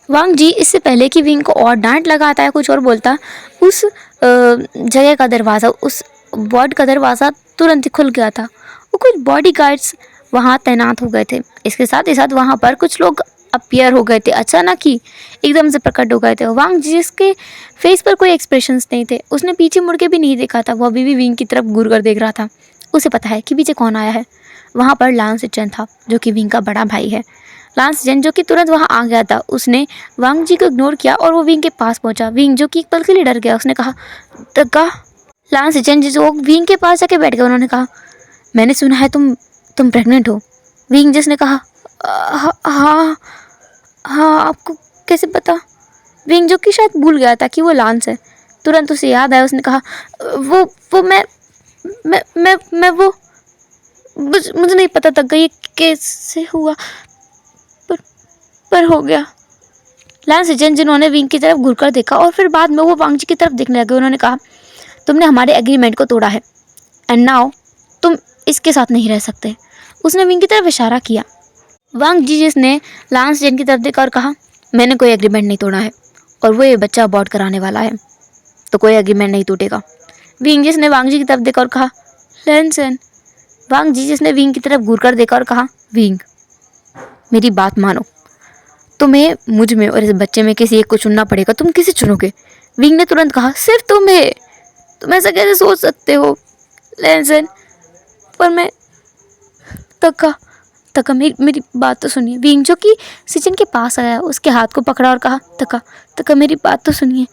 वांग जी इससे पहले कि विंग को और डांट लगाता है कुछ और बोलता, उस जगह का दरवाज़ा, उस वार्ड का दरवाज़ा तुरंत ही खुल गया था। वो कुछ बॉडीगार्ड्स वहाँ तैनात हो गए थे। इसके साथ ही साथ वहाँ पर कुछ लोग अपीयर हो गए थे, अचानक ही एकदम से प्रकट हो गए थे। वांग जी जिसके फेस पर कोई एक्सप्रेशंस नहीं थे, उसने पीछे मुड़ के भी नहीं देखा था, वो अभी भी विंग की तरफ घूर कर देख रहा था। उसे पता है कि पीछे कौन आया है। वहाँ पर लांस चेन था जो कि विंग का बड़ा भाई है। लांस चेन जो कि तुरंत वहाँ आ गया था, उसने वांग जी को इग्नोर किया और वो विंग के पास पहुँचा। विंग जो कि एक पल के लिए डर गया, उसने कहा, तका। लांस चेन जो विंग के पास जाके बैठ गया, उन्होंने कहा, मैंने सुना है तुम प्रेग्नेंट हो। विंग जिसने कहा, हाँ हाँ, आपको कैसे पता। विंग जो कि शायद भूल गया था कि वो लांस है, तुरंत उसे याद आया। उसने कहा, वो मैं वो मुझे नहीं पता था ये कैसे हुआ, पर हो गया। लांस एजेंट जिन्होंने विंग की तरफ घुरकर देखा और फिर बाद में वो वांग जी की तरफ देखने लगे, उन्होंने कहा, तुमने हमारे एग्रीमेंट को तोड़ा है एंड नाउ तुम इसके साथ नहीं रह सकते। उसने विंग की तरफ इशारा किया। वांग जी जिसने लांस एजेंट की तरफ देखा और कहा, मैंने कोई एग्रीमेंट नहीं तोड़ा है और वो ये बच्चा अबॉर्ट कराने वाला है, तो कोई एग्रीमेंट नहीं टूटेगा। विंग जिसने वांग जी की तरफ देखा और कहा, लैंसन। वांग जी जिसने विंग की तरफ घूरकर देखा और कहा, विंग मेरी बात मानो, तुम्हें मुझ में और इस बच्चे में किसी एक को चुनना पड़ेगा, तुम किसे चुनोगे। विंग ने तुरंत कहा, सिर्फ तुम्हें, तुम ऐसा कैसे सोच सकते हो लैंसन। पर मैं तका मेरी बात तो सुनिए। विंग जो कि सिचन के पास आया, उसके हाथ को पकड़ा और कहा, तका मेरी बात तो सुनिए,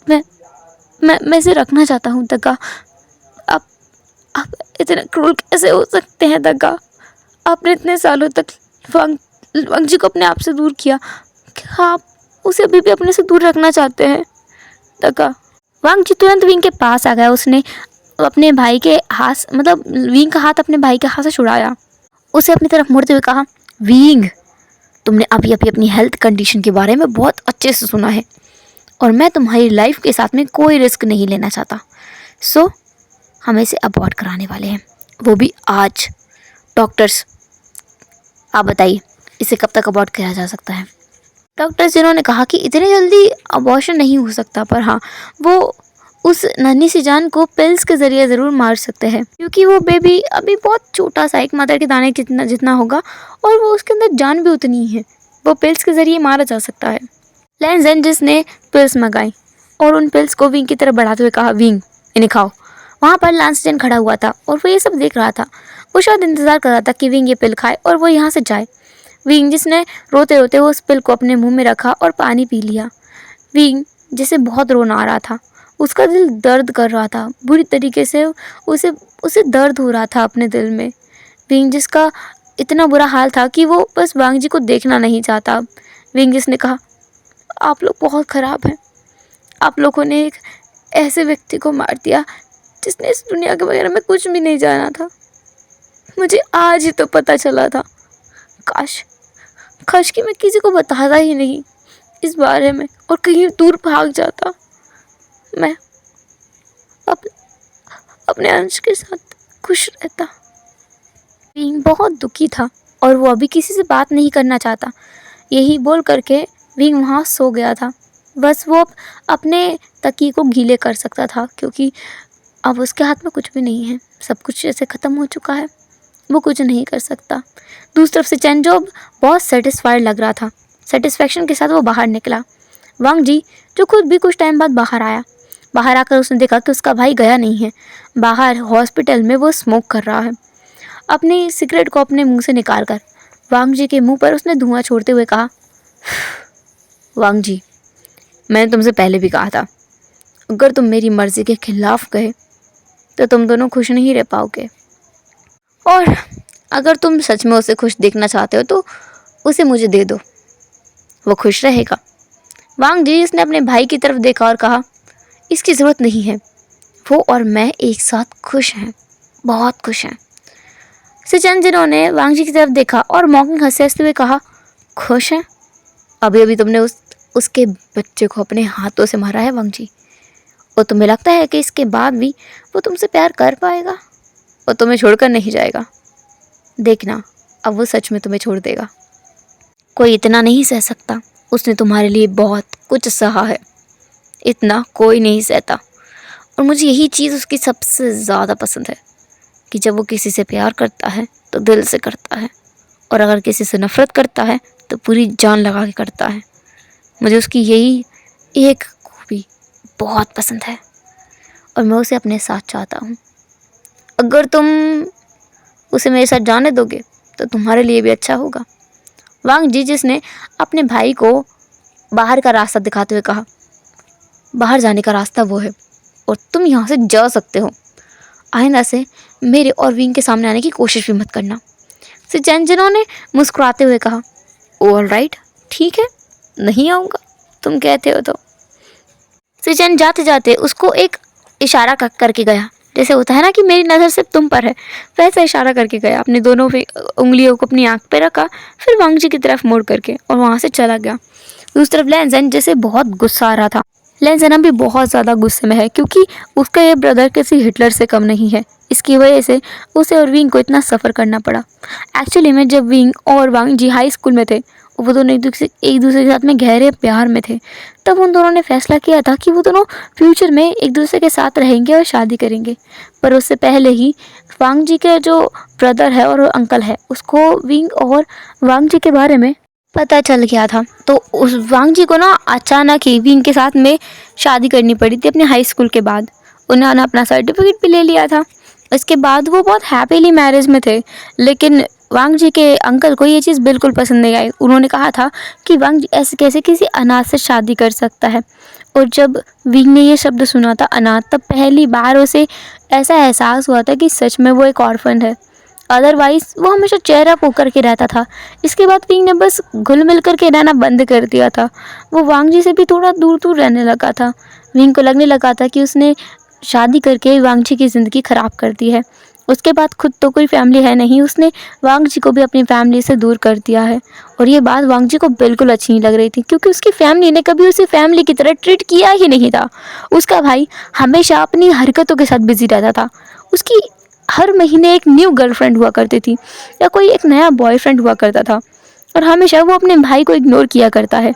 मैं इसे रखना चाहता हूँ। तका आप इतने क्रूर कैसे हो सकते हैं। तका आपने इतने सालों तक वांग जी को अपने आप से दूर किया। क्या आप उसे अभी भी अपने से दूर रखना चाहते हैं? तका वांग जी तुरंत विंग के पास आ गया। उसने अपने भाई के हाथ मतलब विंग का हाथ अपने भाई के हाथ से छुड़ाया। उसे अपनी तरफ मुड़ते हुए कहा, विंग, तुमने अभी अभी अपनी हेल्थ कंडीशन के बारे में बहुत अच्छे से सुना है और मैं तुम्हारी लाइफ के साथ में कोई रिस्क नहीं लेना चाहता। सो हम इसे अबॉर्ट कराने वाले हैं, वो भी आज। डॉक्टर्स, आप बताइए इसे कब तक अबॉर्ट किया जा सकता है? डॉक्टर्स जिन्होंने कहा कि इतनी जल्दी अबॉर्शन नहीं हो सकता, पर हाँ वो उस नन्ही सी जान को पिल्स के ज़रिए ज़रूर मार सकते हैं, क्योंकि वो बेबी अभी बहुत छोटा सा एक मदर के दाने जितना जितना होगा और वो उसके अंदर जान भी उतनी ही है। वो पिल्स के ज़रिए मारा जा सकता है। लैंजन जिसने पिल्स मंगाई और उन पिल्स को विंग की तरफ बढ़ाते हुए कहा, विंग, इन्हें खाओ। वहाँ पर लांसजन खड़ा हुआ था और वो ये सब देख रहा था। वो शायद इंतज़ार कर रहा था कि विंग ये पिल खाए और वो यहाँ से जाए। विंग जिसने रोते रोते वो उस पिल को अपने मुंह में रखा और पानी पी लिया। विंग जिसे बहुत रोना आ रहा था, उसका दिल दर्द कर रहा था बुरी तरीके से। उसे उसे दर्द हो रहा था अपने दिल में। विंग जिसका इतना बुरा हाल था कि वो बस वांग जी को देखना नहीं चाहता। विंग जिसने कहा, आप लोग बहुत ख़राब हैं। आप लोगों ने एक ऐसे व्यक्ति को मार दिया जिसने इस दुनिया के बारे में कुछ भी नहीं जाना था। मुझे आज ही तो पता चला था। काश कि मैं किसी को बताता ही नहीं इस बारे में और कहीं दूर भाग जाता। मैं अपने अंश के साथ खुश रहता। विंग बहुत दुखी था और वो अभी किसी से बात नहीं करना चाहता। यही बोल करके विंग वहाँ सो गया था। बस वो अपने तकिए को गीले कर सकता था, क्योंकि अब उसके हाथ में कुछ भी नहीं है। सब कुछ जैसे ख़त्म हो चुका है, वो कुछ नहीं कर सकता। दूसरी तरफ से चैनजोब बहुत सेटिस्फाइड लग रहा था। सेटिस्फेक्शन के साथ वो बाहर निकला। वांग जी जो खुद भी कुछ टाइम बाद बाहर आया। बाहर आकर उसने देखा कि उसका भाई गया नहीं है। बाहर हॉस्पिटल में वो स्मोक कर रहा है। अपनी सिगरेट को अपने मुंह से निकाल कर वांग जी के मुंह पर उसने धुआं छोड़ते हुए कहा, वांग जी, मैंने तुमसे पहले भी कहा था, अगर तुम मेरी मर्ज़ी के खिलाफ गए तो तुम दोनों खुश नहीं रह पाओगे, और अगर तुम सच में उसे खुश देखना चाहते हो तो उसे मुझे दे दो, वो खुश रहेगा। वांग जी इसने अपने भाई की तरफ देखा और कहा, इसकी ज़रूरत नहीं है, वो और मैं एक साथ खुश हैं, बहुत खुश हैं। सिचन जिन्होंने वांग जी की तरफ देखा और मॉकिंग हंसते हुए कहा, खुश हैं? अभी अभी तुमने उसके बच्चे को अपने हाथों से मारा है वांग जी, और तुम्हें लगता है कि इसके बाद भी वो तुमसे प्यार कर पाएगा? वो तुम्हें छोड़कर नहीं जाएगा। देखना, अब वो सच में तुम्हें छोड़ देगा। कोई इतना नहीं सह सकता। उसने तुम्हारे लिए बहुत कुछ सहा है, इतना कोई नहीं सहता। और मुझे यही चीज़ उसकी सबसे ज़्यादा पसंद है कि जब वो किसी से प्यार करता है तो दिल से करता है, और अगर किसी से नफ़रत करता है तो पूरी जान लगा के करता है। मुझे उसकी यही एक खूबी बहुत पसंद है और मैं उसे अपने साथ चाहता हूँ। अगर तुम उसे मेरे साथ जाने दोगे तो तुम्हारे लिए भी अच्छा होगा। वांग जी जिसने अपने भाई को बाहर का रास्ता दिखाते हुए कहा, बाहर जाने का रास्ता वो है और तुम यहाँ से जा सकते हो। आइंदा से मेरे और विंग के सामने आने की कोशिश भी मत करना। सिचन जिन्होंने मुस्कुराते हुए कहा, ऑल राइट, ठीक है, नहीं आऊँगा, तुम कहते हो तो। सिचन जाते जाते उसको एक इशारा करके गया, जैसे होता है ना कि मेरी नज़र सिर्फ तुम पर है, वैसा इशारा करके गया। अपने दोनों उंगलियों को अपनी आँख पे रखा, फिर वांग जी की तरफ मोड़ करके और वहाँ से चला गया। दूसरी तरफ लैंजन जैसे बहुत गुस्सा आ रहा था। लैंजन अभी बहुत ज़्यादा गुस्से में है, क्योंकि उसका ये ब्रदर किसी हिटलर से कम नहीं है। इसकी वजह से उसे और विंग को इतना सफ़र करना पड़ा। एक्चुअली में जब विंग और वांग जी हाई स्कूल में थे, वो दोनों एक दूसरे के साथ में गहरे प्यार में थे, तब उन दोनों ने फैसला किया था कि वो दोनों फ्यूचर में एक दूसरे के साथ रहेंगे और शादी करेंगे। पर उससे पहले ही वांग जी के जो ब्रदर है और अंकल है, उसको विंग और वांग जी के बारे में पता चल गया था। तो उस वांग जी को ना अचानक ही विंग के साथ में शादी करनी पड़ी थी अपने हाई स्कूल के बाद। उन्होंने अपना सर्टिफिकेट भी ले लिया था। इसके बाद वो बहुत हैप्पीली मैरिज में थे, लेकिन वांग जी के अंकल को ये चीज़ बिल्कुल पसंद नहीं आई। उन्होंने कहा था कि वांग जी ऐसे कैसे किसी अनाथ से शादी कर सकता है। और जब विंग ने ये शब्द सुना था अनाथ, तब पहली बार उसे ऐसा एहसास हुआ था कि सच में वो एक ऑर्फन है। अदरवाइज वो हमेशा चेहरा पोक करके रहता था। इसके बाद विंग ने बस घुल मिल करके रहना बंद कर दिया था। वो वांग जी से भी थोड़ा दूर दूर रहने लगा था। विंग को लगने लगा था कि उसने शादी करके वांग जी की ज़िंदगी ख़राब कर दी है। उसके बाद खुद तो कोई फैमिली है नहीं, उसने वांग जी को भी अपनी फैमिली से दूर कर दिया है। और ये बात वांग जी को बिल्कुल अच्छी नहीं लग रही थी, क्योंकि उसकी फैमिली ने कभी उसे फैमिली की तरह ट्रीट किया ही नहीं था। उसका भाई हमेशा अपनी हरकतों के साथ बिजी रहता था। उसकी हर महीने एक न्यू गर्लफ्रेंड हुआ करती थी या कोई एक नया बॉयफ्रेंड हुआ करता था, और हमेशा वो अपने भाई को इग्नोर किया करता है।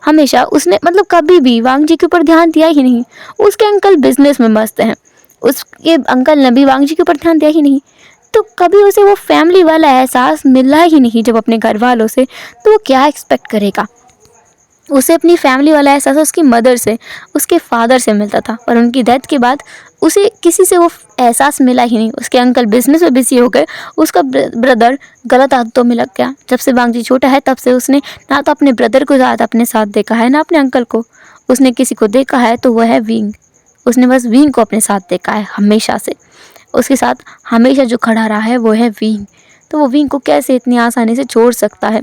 हमेशा उसने मतलब कभी भी वांग जी के ऊपर ध्यान दिया ही नहीं। उसके अंकल बिजनेस में मस्त हैं, उसके अंकल ने भी वांग जी के ऊपर ध्यान दिया ही नहीं। तो कभी उसे वो फैमिली वाला एहसास मिला ही नहीं जब अपने घर वालों से, तो वो क्या एक्सपेक्ट करेगा। उसे अपनी फैमिली वाला एहसास उसकी मदर से, उसके फादर से मिलता था, और उनकी डेथ के बाद उसे किसी से वो एहसास मिला ही नहीं। उसके अंकल बिजनेस में बिजी हो गए, उसका ब्रदर गलत आदतों में लग गया। जब से वांग जी छोटा है तब से उसने ना तो अपने ब्रदर को ज़्यादा अपने साथ देखा है, ना अपने अंकल को। उसने किसी को देखा है तो वह है विंग। उसने बस विंग को अपने साथ देखा है हमेशा से। उसके साथ हमेशा जो खड़ा रहा है वो है विंग। तो वो विंग को कैसे इतनी आसानी से छोड़ सकता है।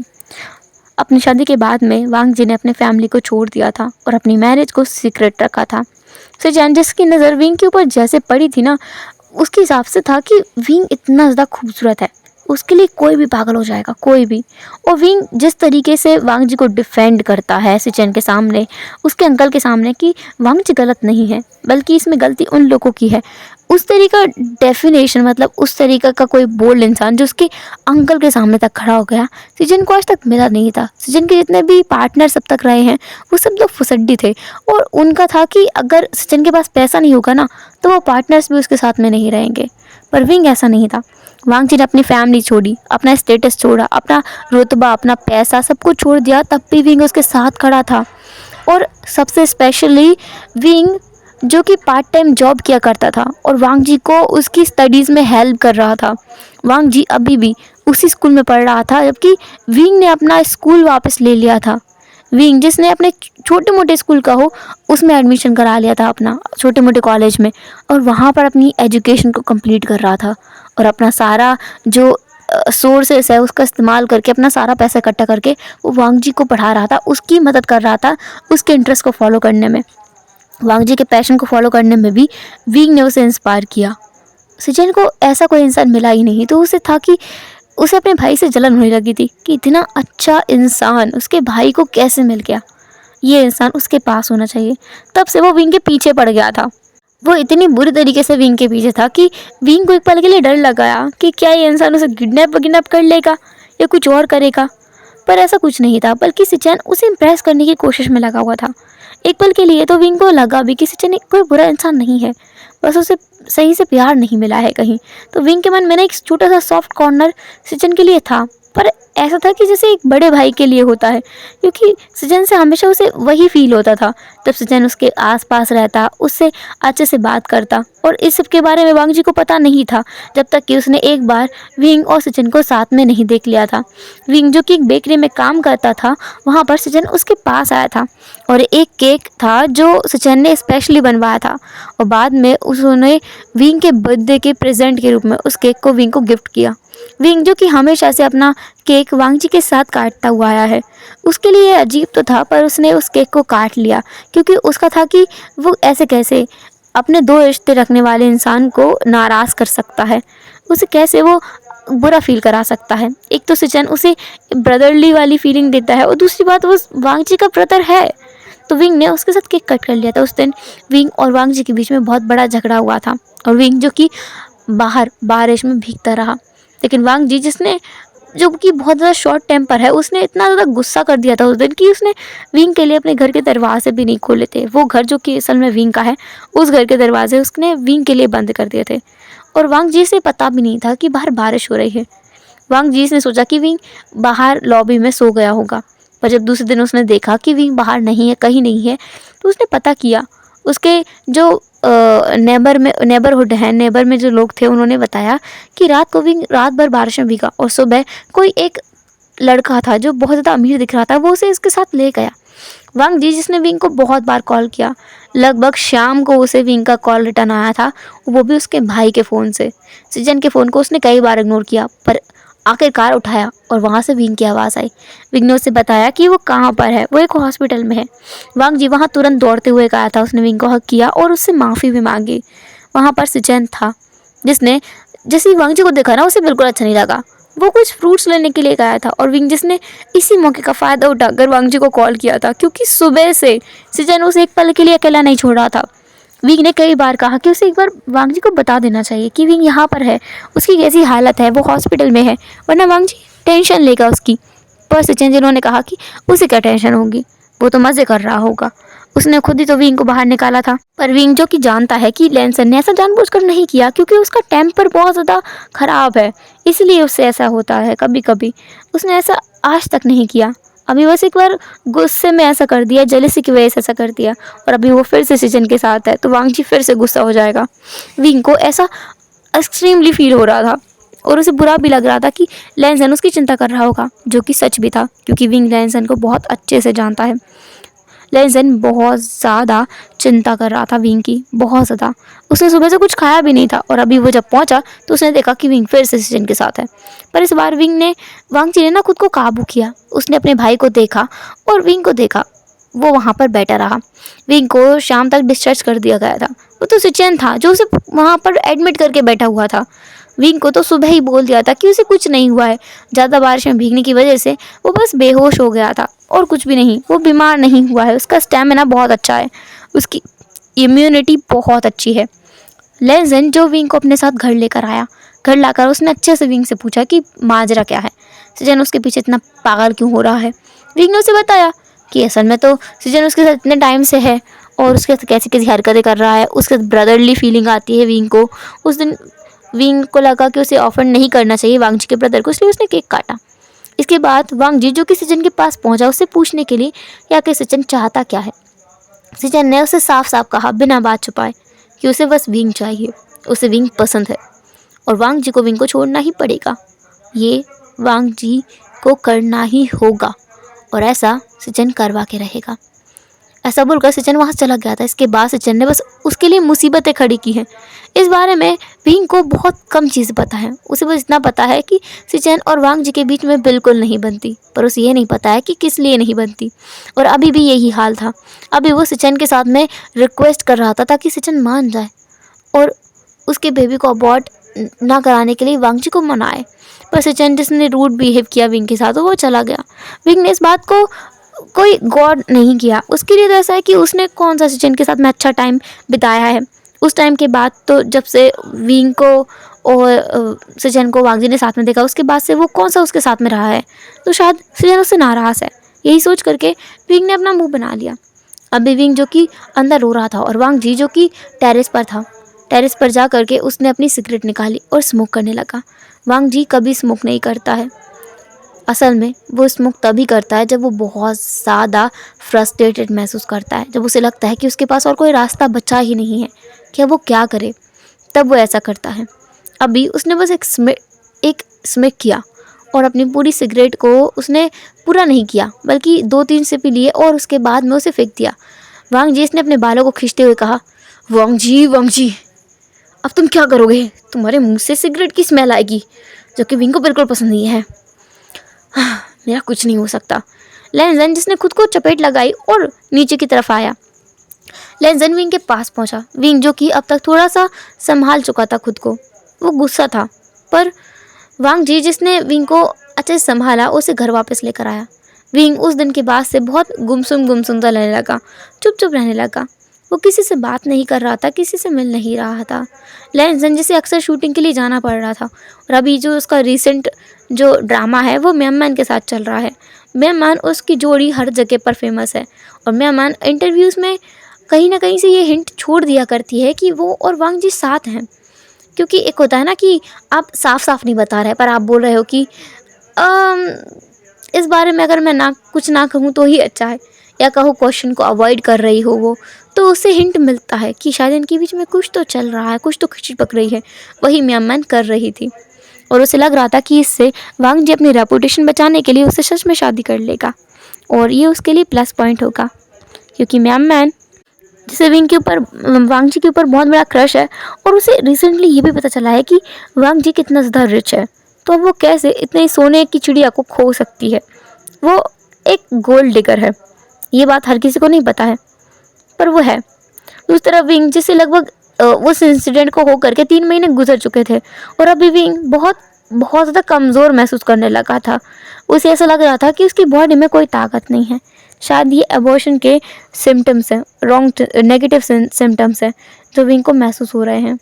अपनी शादी के बाद में वांग जी ने अपने फैमिली को छोड़ दिया था और अपनी मैरिज को सीक्रेट रखा था। सुजैन जिसकी नज़र विंग के ऊपर जैसे पड़ी थी ना, उसके हिसाब से था कि विंग इतना ज़्यादा खूबसूरत है, उसके लिए कोई भी पागल हो जाएगा, कोई भी। और विंग जिस तरीके से वांग जी को डिफेंड करता है सिचेन के सामने, उसके अंकल के सामने, कि वांग जी गलत नहीं है बल्कि इसमें गलती उन लोगों की है, उस तरीका डेफिनेशन, मतलब उस तरीका का कोई बोल्ड इंसान जो उसके अंकल के सामने तक खड़ा हो गया, सिजन को आज तक मिला नहीं था। सिजन के जितने भी पार्टनर्स अब तक रहे हैं वो सब लोग फुसड्डी थे, और उनका था कि अगर सिजन के पास पैसा नहीं होगा ना तो वो पार्टनर्स भी उसके साथ में नहीं रहेंगे। पर विंग ऐसा नहीं था। वांग जी ने अपनी फैमिली छोड़ी, अपना स्टेटस छोड़ा, अपना रुतबा, अपना पैसा सब कुछ छोड़ दिया, तब भी विंग उसके साथ खड़ा था। और सबसे स्पेशली विंग जो कि पार्ट टाइम जॉब किया करता था और वांग जी को उसकी स्टडीज़ में हेल्प कर रहा था। वांग जी अभी भी उसी स्कूल में पढ़ रहा था, जबकि विंग ने अपना स्कूल वापस ले लिया था। विंग जिसने अपने छोटे मोटे स्कूल का हो उसमें एडमिशन करा लिया था अपना छोटे मोटे कॉलेज में, और वहाँ पर अपनी एजुकेशन को कंप्लीट कर रहा था, और अपना सारा जो सोर्सेस है उसका इस्तेमाल करके, अपना सारा पैसा इकट्ठा करके वो वांग जी को पढ़ा रहा था, उसकी मदद कर रहा था उसके इंटरेस्ट को फॉलो करने में। वांग जी के पैशन को फॉलो करने में भी विंग ने उसे इंस्पायर किया। सिजन को ऐसा कोई इंसान मिला ही नहीं, तो उसे था कि उसे अपने भाई से जलन होने लगी थी कि इतना अच्छा इंसान उसके भाई को कैसे मिल गया, ये इंसान उसके पास होना चाहिए। तब से वो विंग के पीछे पड़ गया था। वो इतनी बुरी तरीके से विंग के पीछे था कि विंग को एक पल के लिए डर लगाया कि क्या ये इंसान उसे किडनैप कर लेगा या कुछ और करेगा। पर ऐसा कुछ नहीं था, बल्कि सिचन उसे इम्प्रेस करने की कोशिश में लगा हुआ था। एक पल के लिए तो विंग को लगा भी कि सिचन कोई बुरा इंसान नहीं है, बस उसे सही से प्यार नहीं मिला है कहीं। तो विंग के मन में ना एक छोटा सा सॉफ्ट कॉर्नर सिचन के लिए था, पर ऐसा था कि जैसे एक बड़े भाई के लिए होता है, क्योंकि सिचन से हमेशा उसे वही फील होता था जब सिचन उसके आसपास रहता, उससे अच्छे से बात करता। और इस सब के बारे में वांग जी को पता नहीं था जब तक कि उसने एक बार विंग और सिचन को साथ में नहीं देख लिया था। विंग जो कि एक बेकरी में काम करता था, वहाँ पर सिचन उसके पास आया था, और एक केक था जो सिचन ने स्पेशली बनवाया था, और बाद में उसने विंग के बर्थडे के प्रेजेंट के रूप में उस केक को विंग को गिफ्ट किया। विंग जो कि हमेशा से अपना केक वांग जी के साथ काटता हुआ आया है, उसके लिए अजीब तो था, पर उसने उस केक को काट लिया, क्योंकि उसका था कि वो ऐसे कैसे अपने दो रिश्ते रखने वाले इंसान को नाराज़ कर सकता है, उसे कैसे वो बुरा फील करा सकता है। एक तो सिचन उसे ब्रदरली वाली फीलिंग देता है, और दूसरी बात वो वांग जी का ब्रदर है। तो विंग ने उसके साथ केक कट कर लिया था। उस दिन विंग और वांग जी के बीच में बहुत बड़ा झगड़ा हुआ था, और विंग जो कि बाहर बारिश में भीगता रहा, लेकिन वांग जी जिसने जो कि बहुत ज़्यादा शॉर्ट टेम्पर है, उसने इतना ज़्यादा गुस्सा कर दिया था उस दिन कि उसने विंग के लिए अपने घर के दरवाजे भी नहीं खोले थे। वो घर जो कि असल में विंग का है, उस घर के दरवाजे उसने विंग के लिए बंद कर दिए थे, और वांग जी से पता भी नहीं था कि बाहर बारिश हो रही है। वांग जी ने सोचा कि विंग बाहर लॉबी में सो गया होगा, पर जब दूसरे दिन उसने देखा कि विंग बाहर नहीं है, कहीं नहीं है, तो उसने पता किया। उसके जो नेबर में जो लोग थे उन्होंने बताया कि रात को विंग रात भर बारिश में भीगा, और सुबह कोई एक लड़का था जो बहुत ज़्यादा अमीर दिख रहा था, वो उसे इसके साथ ले गया। वांग जी जिसने विंग को बहुत बार कॉल किया, लगभग शाम को उसे विंग का कॉल रिटर्न आया था, वो भी उसके भाई के फ़ोन से। सृजन के फ़ोन को उसने कई बार इग्नोर किया, पर आखिरकार उठाया और वहाँ से विंग की आवाज़ आई। विंग ने उसे बताया कि वो कहाँ पर है, वो एक हॉस्पिटल में है। वांग जी वहाँ तुरंत दौड़ते हुए गया था, उसने विंग को हक किया और उससे माफ़ी भी मांगी। वहाँ पर सृजन था, जिसने जैसे ही वांग जी को देखा ना, उसे बिल्कुल अच्छा नहीं लगा। वो कुछ फ्रूट्स लेने के लिए गया था और विंग जिसने इसी मौके का फ़ायदा उठाकर वांग जी को कॉल किया था, क्योंकि सुबह से सृजन उसे एक पल के लिए अकेला नहीं छोड़ रहा था। विंग ने कई बार कहा कि उसे एक बार वांग जी को बता देना चाहिए कि विंग यहाँ पर है, उसकी कैसी हालत है, वो हॉस्पिटल में है, वरना वांग जी टेंशन लेगा उसकी। पर सचिन जिन्होंने कहा कि उसे क्या टेंशन होगी, वो तो मज़े कर रहा होगा। उसने खुद ही तो विंग को बाहर निकाला था। पर विंग जो कि जानता है कि लैंसन ने ऐसा जानबूझकर नहीं किया, क्योंकि उसका टेम्पर बहुत ज़्यादा ख़राब है, इसलिए उससे ऐसा होता है कभी कभी। उसने ऐसा आज तक नहीं किया, अभी बस एक बार गुस्से में ऐसा कर दिया, जेलसी की वजह से ऐसा कर दिया, और अभी वो फिर से सचिन के साथ है तो वांग जी फिर से गुस्सा हो जाएगा। विंग को ऐसा एक्सट्रीमली फील हो रहा था और उसे बुरा भी लग रहा था कि लैंसन उसकी चिंता कर रहा होगा, जो कि सच भी था, क्योंकि विंग लैंसन को बहुत अच्छे से जानता है। लैंसन बहुत ज़्यादा चिंता कर रहा था विंग की, बहुत ज़्यादा। उसने सुबह से कुछ खाया भी नहीं था और अभी वो जब पहुंचा तो उसने देखा कि विंग फिर से सचिन के साथ है। पर इस बार वांग जी ने ना खुद को काबू किया। उसने अपने भाई को देखा और विंग को देखा, वो वहाँ पर बैठा रहा। विंग को शाम तक डिस्चार्ज कर दिया गया था। वो तो सचिन था जो उसे वहाँ पर एडमिट करके बैठा हुआ था। विंग को तो सुबह ही बोल दिया था कि उसे कुछ नहीं हुआ है, ज़्यादा बारिश में भीगने की वजह से वो बस बेहोश हो गया था और कुछ भी नहीं। वो बीमार नहीं हुआ है, उसका स्टैमिना बहुत अच्छा है, उसकी इम्यूनिटी बहुत अच्छी है। लेजेंड जो विंग को अपने साथ घर लेकर आया, घर लाकर उसने अच्छे से विंग से पूछा कि माजरा क्या है, सजन उसके पीछे इतना पागल क्यों हो रहा है। विंग ने उसे बताया कि असल में तो सजन उसके साथ इतने टाइम से है और उसके साथ कैसी कैसी हरकतें कर रहा है, उसके साथ ब्रदरली फीलिंग आती है विंग को। उस दिन विंग को लगा कि उसे ऑफर नहीं करना चाहिए वांग जी के ब्रदर को, इसलिए उसने केक काटा। इसके बाद वांग जी जो कि सचिन के पास पहुंचा उससे पूछने के लिए या कि सचिन चाहता क्या है। सचिन ने उसे साफ साफ कहा बिना बात छुपाए कि उसे बस विंग चाहिए, उसे विंग पसंद है और वांग जी को विंग को छोड़ना ही पड़ेगा, ये वांग जी को करना ही होगा और ऐसा सचिन करवा के रहेगा। ऐसा बोलकर सचिन वहाँ चला गया था। इसके बाद सचिन ने बस उसके लिए मुसीबतें खड़ी की हैं। इस बारे में विंग को बहुत कम चीज़ पता है, उसे बस इतना पता है कि सचिन और वांग जी के बीच में बिल्कुल नहीं बनती, पर उसे ये नहीं पता है कि किस लिए नहीं बनती। और अभी भी यही हाल था। अभी वो सचिन के साथ में रिक्वेस्ट कर रहा था ताकि सचिन मान जाए और उसके बेबी को अबॉर्ट ना कराने के लिए वांग जी को मनाए। पर सचिन जिसने रूड बिहेव किया विंग के साथ, वो चला गया। विंग ने इस बात को कोई गौर नहीं किया। उसके लिए तो ऐसा है कि उसने कौन सा सचिन के साथ में अच्छा टाइम बिताया है। उस टाइम के बाद तो जब से विंग को और सचिन को वांग जी ने साथ में देखा, उसके बाद से वो कौन सा उसके साथ में रहा है, तो शायद सचिन उससे नाराज़ है। यही सोच करके विंग ने अपना मुंह बना लिया। अभी विंग जो कि अंदर रो रहा था और वांग जी जो कि टेरेस पर था, टेरेस पर जा करके उसने अपनी सिगरेट निकाली और स्मोक करने लगा। वांग जी कभी स्मोक नहीं करता है, असल में वो स्मोक तभी करता है जब वो बहुत ज़्यादा फ्रस्ट्रेटेड महसूस करता है, जब उसे लगता है कि उसके पास और कोई रास्ता बचा ही नहीं है कि अब वो क्या करे, तब वो ऐसा करता है। अभी उसने बस एक स्मेक किया और अपनी पूरी सिगरेट को उसने पूरा नहीं किया, बल्कि 2-3 सिप लिए और उसके बाद में उसे फेंक दिया। वांग जी ने अपने बालों को खींचते हुए कहा, वांग जी अब तुम क्या करोगे, तुम्हारे मुंह से सिगरेट की स्मेल आएगी जो कि विंग को बिल्कुल पसंद नहीं है। मेरा कुछ नहीं हो सकता। लेंजन जिसने खुद को चपेट लगाई और नीचे की तरफ आया। लेंजन विंग के पास पहुंचा। विंग जो कि अब तक थोड़ा सा संभाल चुका था खुद को, वो गुस्सा था, पर वांग जी जिसने विंग को अच्छे से संभाला उसे घर वापस लेकर आया। विंग उस दिन के बाद से बहुत गुमसुम सा रहने लगा, चुप रहने लगा। वो किसी से बात नहीं कर रहा था, किसी से मिल नहीं रहा था। लेंजन जिसे अक्सर शूटिंग के लिए जाना पड़ रहा था और अभी जो उसका रिसेंट जो ड्रामा है वो म्यानमान के साथ चल रहा है। म्यानमान उसकी जोड़ी हर जगह पर फेमस है और म्यानमान इंटरव्यूज़ में कहीं ना कहीं से ये हिंट छोड़ दिया करती है कि वो और वांग जी साथ हैं, क्योंकि एक होता है ना कि आप साफ साफ नहीं बता रहे पर आप बोल रहे हो कि इस बारे में अगर मैं कुछ ना कहूँ तो ही अच्छा है, या कहो क्वेश्चन को अवॉइड कर रही हो वो, तो उससे हिंट मिलता है कि शायद इनके बीच में कुछ तो चल रहा है, कुछ तो खिचड़ी पक रही है। वही म्यानमान कर रही थी और उसे लग रहा था कि इससे वांग जी अपनी रेपुटेशन बचाने के लिए उससे सच में शादी कर लेगा और ये उसके लिए प्लस पॉइंट होगा, क्योंकि म्यानमान जिसे विंग के ऊपर वांग जी के ऊपर बहुत बड़ा क्रश है, और उसे रिसेंटली ये भी पता चला है कि वांग जी कितना ज़्यादा रिच है। तो अब वो कैसे इतने सोने की चिड़िया को खो सकती है। वो एक गोल्ड डिगर है, ये बात हर किसी को नहीं पता है, पर वो है। दूसरी तरफ विंग जिसे लगभग उस इंसिडेंट को होकर के 3 महीने गुजर चुके थे, और अभी विंग बहुत बहुत ज़्यादा कमज़ोर महसूस करने लगा था। उसे ऐसा लग रहा था कि उसकी बॉडी में कोई ताकत नहीं है। शायद ये एबॉर्शन के सिम्टम्स हैं, रॉन्ग नेगेटिव सिम्टम्स हैं जो विंग को महसूस हो रहे हैं।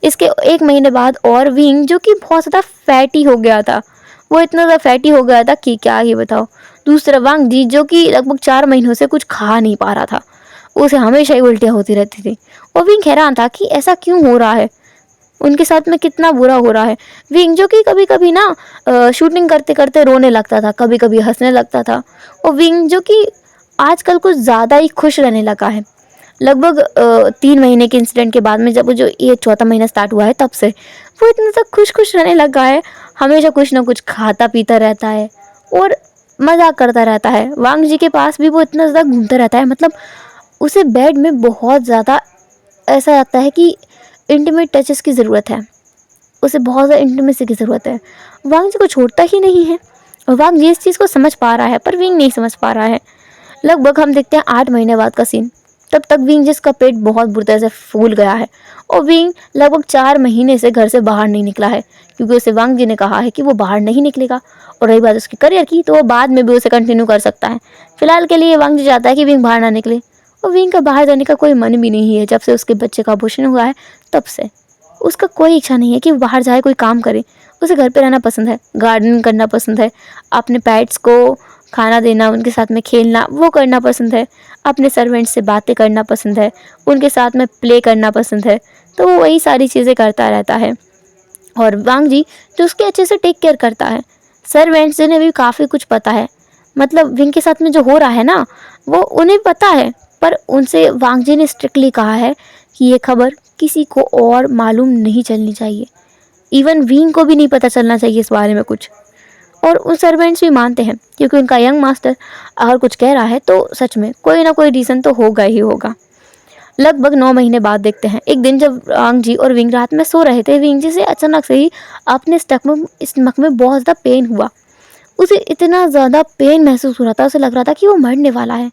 इसके 1 महीने बाद और विंग जो कि बहुत ज़्यादा फैटी हो गया था, वो इतना ज़्यादा फैटी हो गया था कि क्या ही बताओ। दूसरा वांग जी जो कि लगभग 4 महीनों से कुछ खा नहीं पा रहा था, उसे हमेशा ही उल्टियाँ होती रहती थी। और विंग हैरान था कि ऐसा क्यों हो रहा है, उनके साथ में कितना बुरा हो रहा है। विंग जो कि कभी कभी ना शूटिंग करते करते रोने लगता था, कभी कभी हंसने लगता था। और विंग जो कि आजकल कुछ ज़्यादा ही खुश रहने लगा है। लगभग 3 महीने के इंसिडेंट के बाद में, जब वो जो ये चौथा महीना स्टार्ट हुआ है, तब से वो इतना सा खुश खुश रहने लगा है। हमेशा कुछ ना कुछ खाता पीता रहता है और मजाक करता रहता है। वांग जी के पास भी वो इतना ज़्यादा घूमता रहता है, मतलब उसे बेड में बहुत ज़्यादा ऐसा लगता है कि इंटीमेट टचेस की ज़रूरत है, उसे बहुत ज़्यादा इंटीमेसी की ज़रूरत है। वांग जी को छोड़ता ही नहीं है, और वांग जी इस चीज़ को समझ पा रहा है, पर विंग नहीं समझ पा रहा है। लगभग हम देखते हैं 8 महीने बाद का सीन। तब तक विंग जिसका पेट बहुत बुरी तरह से फूल गया है, और विंग लगभग 4 महीने से घर से बाहर नहीं निकला है, क्योंकि उसे वांग जी ने कहा है कि वो बाहर नहीं निकलेगा। और रही बात उसके करियर की, तो वो बाद में भी उसे कंटिन्यू कर सकता है। फिलहाल के लिए वांग जी चाहता है कि विंग बाहर ना निकले, और विंग का बाहर जाने का कोई मन भी नहीं है। जब से उसके बच्चे का अबॉर्शन हुआ है, तब से उसका कोई इच्छा नहीं है कि वो बाहर जाए, कोई काम करे। उसे घर पे रहना पसंद है, गार्डनिंग करना पसंद है, अपने पेट्स को खाना देना, उनके साथ में खेलना वो करना पसंद है, अपने सर्वेंट से बातें करना पसंद है, उनके साथ में प्ले करना पसंद है। तो वो वही सारी चीज़ें करता रहता है। और वांग जी जो उसके अच्छे से टेक केयर करता है। सर्वेंट्स जिन्हें भी काफ़ी कुछ पता है, मतलब विंग के साथ में जो हो रहा है ना, वो उन्हें पता है, पर उनसे वांग जी ने स्ट्रिक्टली कहा है कि ये खबर किसी को और मालूम नहीं चलनी चाहिए। इवन विंग को भी नहीं पता चलना चाहिए इस बारे में कुछ। और उन सर्वेंट्स भी मानते हैं, क्योंकि उनका यंग मास्टर अगर कुछ कह रहा है तो सच में कोई ना कोई रीज़न तो होगा ही होगा। लगभग 9 महीने बाद देखते हैं, एक दिन जब वांग जी और विंग रात में सो रहे थे, विंग जी से अचानक से ही अपने स्टमक में बहुत ज़्यादा पेन हुआ। उसे इतना ज़्यादा पेन महसूस हो रहा था, उसे लग रहा था कि वो मरने वाला है।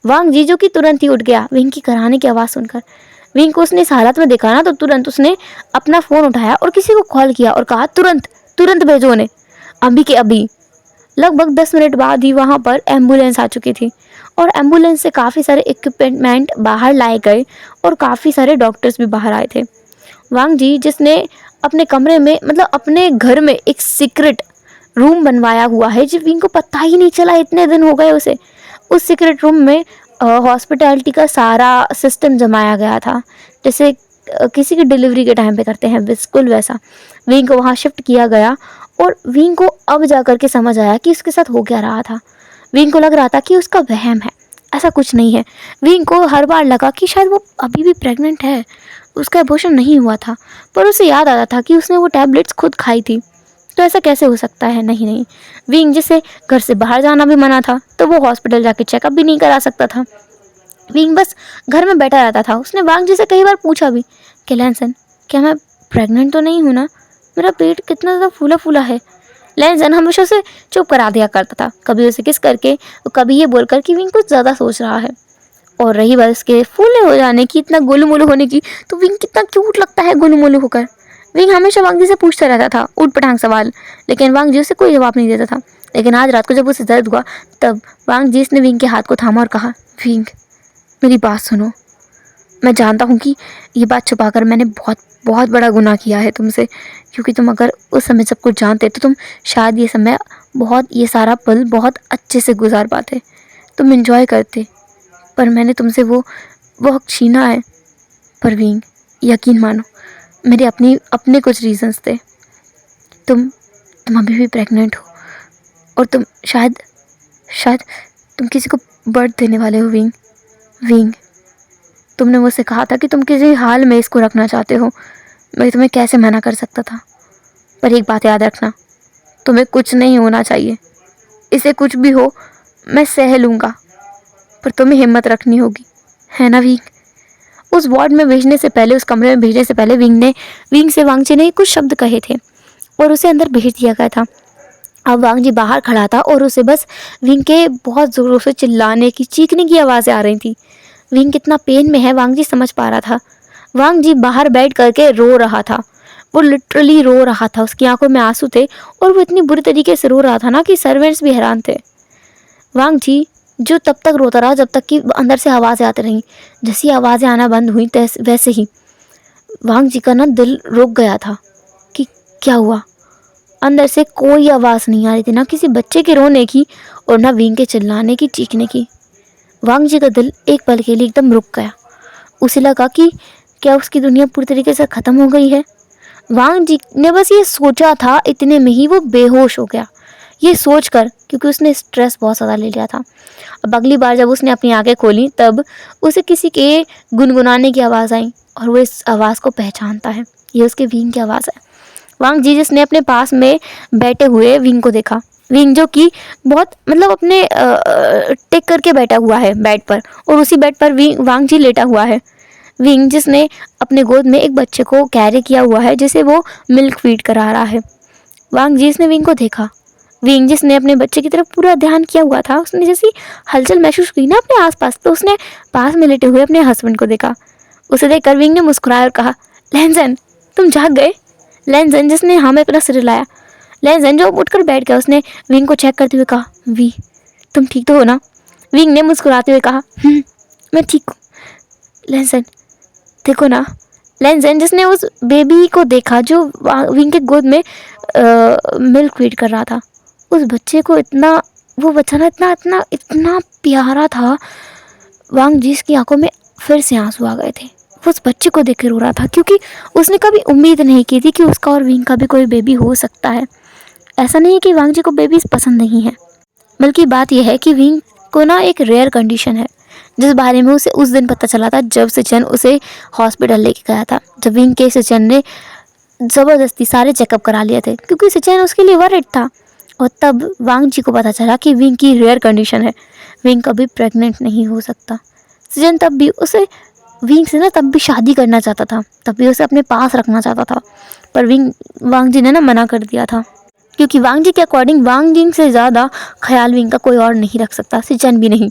वांग जी जो कि तुरंत ही उठ गया विंग की कराहने की आवाज़ सुनकर। विंग को उसने इस हालत में देखा ना, तो तुरंत उसने अपना फ़ोन उठाया और किसी को कॉल किया और कहा तुरंत तुरंत भेजो उन्हें, अभी के अभी। लगभग 10 मिनट बाद ही वहाँ पर एम्बुलेंस आ चुकी थी, और एम्बुलेंस से काफ़ी सारे इक्विपमेंट बाहर लाए गए, और काफ़ी सारे डॉक्टर्स भी बाहर आए थे। वांग जी जिसने अपने कमरे में, मतलब अपने घर में एक सीक्रेट रूम बनवाया हुआ है, जो विंग को पता ही नहीं चला, इतने दिन हो गए उसे। उस सीक्रेट रूम में हॉस्पिटैलिटी का सारा सिस्टम जमाया गया था, जैसे किसी की डिलीवरी के टाइम पे करते हैं, बिल्कुल वैसा। विंग को वहाँ शिफ्ट किया गया, और विंग को अब जा कर के समझ आया कि उसके साथ हो क्या रहा था। विंग को लग रहा था कि उसका वहम है, ऐसा कुछ नहीं है। विंग को हर बार लगा कि शायद वो अभी भी प्रेग्नेंट है, उसका अबॉर्शन नहीं हुआ था। पर उसे याद आता था कि उसने वो टैबलेट्स खुद खाई थी, तो ऐसा कैसे हो सकता है। नहीं नहीं, विंग जिसे घर से बाहर जाना भी मना था, तो वो हॉस्पिटल जाके चेकअप भी नहीं करा सकता था। विंग बस घर में बैठा रहता था। उसने वांग जी से कई बार पूछा भी कि लैनसन, क्या मैं प्रेग्नेंट तो नहीं हूँ ना, मेरा पेट कितना ज़्यादा फूला फूला है। लैनसन हमेशा उसे चुप करा दिया करता था, कभी उसे किस करके और कभी ये बोलकर कि विंग कुछ ज़्यादा सोच रहा है। और रही बात उसके फूले हो जाने की, इतना गोलू मोलू होने की, तो विंग कितना क्यूट लगता है गोलू मोलू होकर। विंग हमेशा वांग जी से पूछता रहता था ऊट पटांग सवाल, लेकिन वांग जी उसे कोई जवाब नहीं देता था। लेकिन आज रात को जब उसे दर्द हुआ, तब वांग जी ने विंग के हाथ को थामा और कहा, विंग मेरी बात सुनो, मैं जानता हूँ कि ये बात छुपाकर मैंने बहुत बहुत बड़ा गुनाह किया है तुमसे, क्योंकि तुम अगर उस समय सब कुछ जानते तो तुम शायद ये सारा पल बहुत अच्छे से गुजार पाते, तुम एंजॉय करते। पर मैंने तुमसे वो हक छीना है। पर विंग, यकीन मानो, मेरे अपने कुछ रीजंस थे। तुम अभी भी प्रेग्नेंट हो, और तुम शायद शायद तुम किसी को बर्थ देने वाले हो। विंग विंग तुमने मुझसे कहा था कि तुम किसी हाल में इसको रखना चाहते हो। मैं तुम्हें कैसे मना कर सकता था। पर एक बात याद रखना, तुम्हें कुछ नहीं होना चाहिए। इसे कुछ भी हो मैं सह लूँगा, पर तुम्हें हिम्मत रखनी होगी, है ना विंग। उस वार्ड में भेजने से पहले, उस कमरे में भेजने से पहले विंग से वांग जी ने कुछ शब्द कहे थे और उसे अंदर भेज दिया गया था। अब वांग जी बाहर खड़ा था और उसे बस विंग के बहुत ज़ोरों से चिल्लाने की, चीखने की आवाज़ें आ रही थी। विंग कितना पेन में है वांग जी समझ पा रहा था। वांग जी बाहर बैठ करके रो रहा था, वो लिटरली रो रहा था, उसकी आंखों में आंसू थे और वो इतनी बुरी तरीके से रो रहा था ना कि सर्वेंट्स भी हैरान थे। वांग जी जो तब तक रोता रहा जब तक कि अंदर से आवाज़ें आती रहीं। जैसी आवाज़ें आना बंद हुई वैसे ही वांग जी का ना दिल रुक गया था कि क्या हुआ। अंदर से कोई आवाज़ नहीं आ रही थी, ना किसी बच्चे के रोने की और ना विंग के चिल्लाने की, चीखने की। वांग जी का दिल एक पल के लिए एकदम रुक गया। उसे लगा कि क्या उसकी दुनिया पूरी तरीके से ख़त्म हो गई है। वांग जी ने बस ये सोचा था, इतने में ही वो बेहोश हो गया, ये सोचकर, क्योंकि उसने स्ट्रेस बहुत ज़्यादा ले लिया था। अब अगली बार जब उसने अपनी आंखें खोली तब उसे किसी के गुनगुनाने की आवाज़ आई और वो इस आवाज़ को पहचानता है, ये उसके विंग की आवाज़ है। वांग जी जिसने अपने पास में बैठे हुए विंग को देखा, विंग जो कि बहुत मतलब अपने टेक करके बैठा हुआ है बेड पर, और उसी बेड पर वांग जी लेटा हुआ है। विंग जिसने अपने गोद में एक बच्चे को कैरी किया हुआ है जिसे वो मिल्क फीड करा रहा है। वांग जी ने विंग को देखा, विंग जिसने अपने बच्चे की तरफ पूरा ध्यान किया हुआ था, उसने जैसी हलचल महसूस की ना अपने आसपास, तो उसने पास में लेटे हुए अपने हस्बैंड को देखा। उसे देखकर विंग ने मुस्कुराया और कहा, लैनसन तुम जाग गए। लैनसन जिसने हाँ में अपना सिर हिलाया। लैनसन जो उठकर बैठ गया, उसने विंग को चेक करते हुए कहा, वी तुम ठीक तो हो ना। विंग ने मुस्कुराते हुए कहा, मैं ठीक हूँ। लैनसन देखो ना। लैनसन जिसने उस बेबी को देखा जो विंग के गोद में मिल्क फीड कर रहा था, उस बच्चे को इतना, वो बच्चा ना इतना इतना इतना प्यारा था। वांग जी की आंखों में फिर से आंसू आ गए थे। वो उस बच्चे को देख कर रो रहा था क्योंकि उसने कभी उम्मीद नहीं की थी कि उसका और विंग का भी कोई बेबी हो सकता है। ऐसा नहीं है कि वांग जी को बेबीज पसंद नहीं है, बल्कि बात यह है कि विंग को ना एक रेयर कंडीशन है जिस बारे में उसे उस दिन पता चला था जब सिचन उसे हॉस्पिटल लेके गया था। जब विंग के सिचन ने ज़बरदस्ती सारे चेकअप करा लिए थे क्योंकि सिचन उसके लिए वरिड था, और तब वांग जी को पता चला कि विंग की रेयर कंडीशन है, विंग कभी प्रेग्नेंट नहीं हो सकता। सिचन तब भी उसे विंग से ना तब भी शादी करना चाहता था, तब भी उसे अपने पास रखना चाहता था, पर वांग जी ने ना मना कर दिया था क्योंकि वांग जी के अकॉर्डिंग वांग जी से ज़्यादा ख्याल विंग का कोई और नहीं रख सकता, सिचन भी नहीं,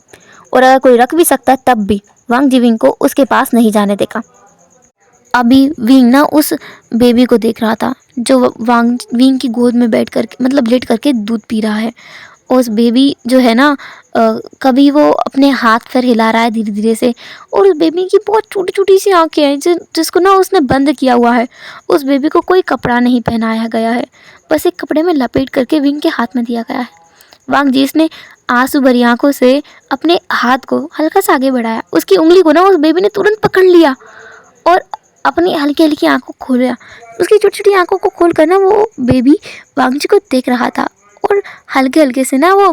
और अगर कोई रख भी सकता है तब भी वांग जी विंग को उसके पास नहीं जाने देगा। अभी विंग ना उस बेबी को देख रहा था जो विंग की गोद में बैठ कर मतलब लेट करके दूध पी रहा है। और उस बेबी जो है ना कभी वो अपने हाथ पर हिला रहा है धीरे धीरे से, और उस बेबी की बहुत छोटी छोटी सी आंखें हैं जिसको ना उसने बंद किया हुआ है। उस बेबी को कोई कपड़ा नहीं पहनाया गया है, बस एक कपड़े में लपेट करके विंग के हाथ में दिया गया है। वांग जी ने आंसू भरी आंखों से अपने हाथ को हल्का सा आगे बढ़ाया, उसकी उंगली को ना उस बेबी ने तुरंत पकड़ लिया और अपनी हल्की हल्की आंखों को खोला। उसकी छोटी छोटी आंखों को खोल कर ना वो बेबी वांग जी को देख रहा था और हल्के हल्के से ना वो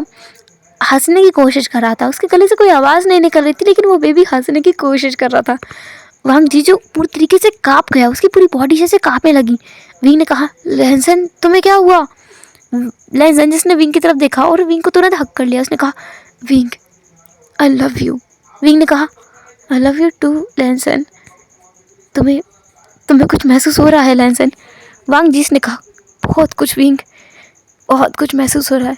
हंसने की कोशिश कर रहा था। उसके गले से कोई आवाज़ नहीं निकल रही थी लेकिन वो बेबी हंसने की कोशिश कर रहा था। वांग जी जो पूरी तरीके से काँप गया, उसकी पूरी बॉडी जैसे काँपने लगी। विंग ने कहा, लैनसन तुम्हें क्या हुआ। लैनसन जिसने विंग की तरफ देखा और विंग को तुरंत हक कर लिया। उसने कहा, wing I love you. Wing ने कहा, आई लव यू टू लैनसन। तुम्हें कुछ महसूस हो रहा है लैनसन। वांग जी ने कहा, बहुत कुछ विंग, बहुत कुछ महसूस हो रहा है,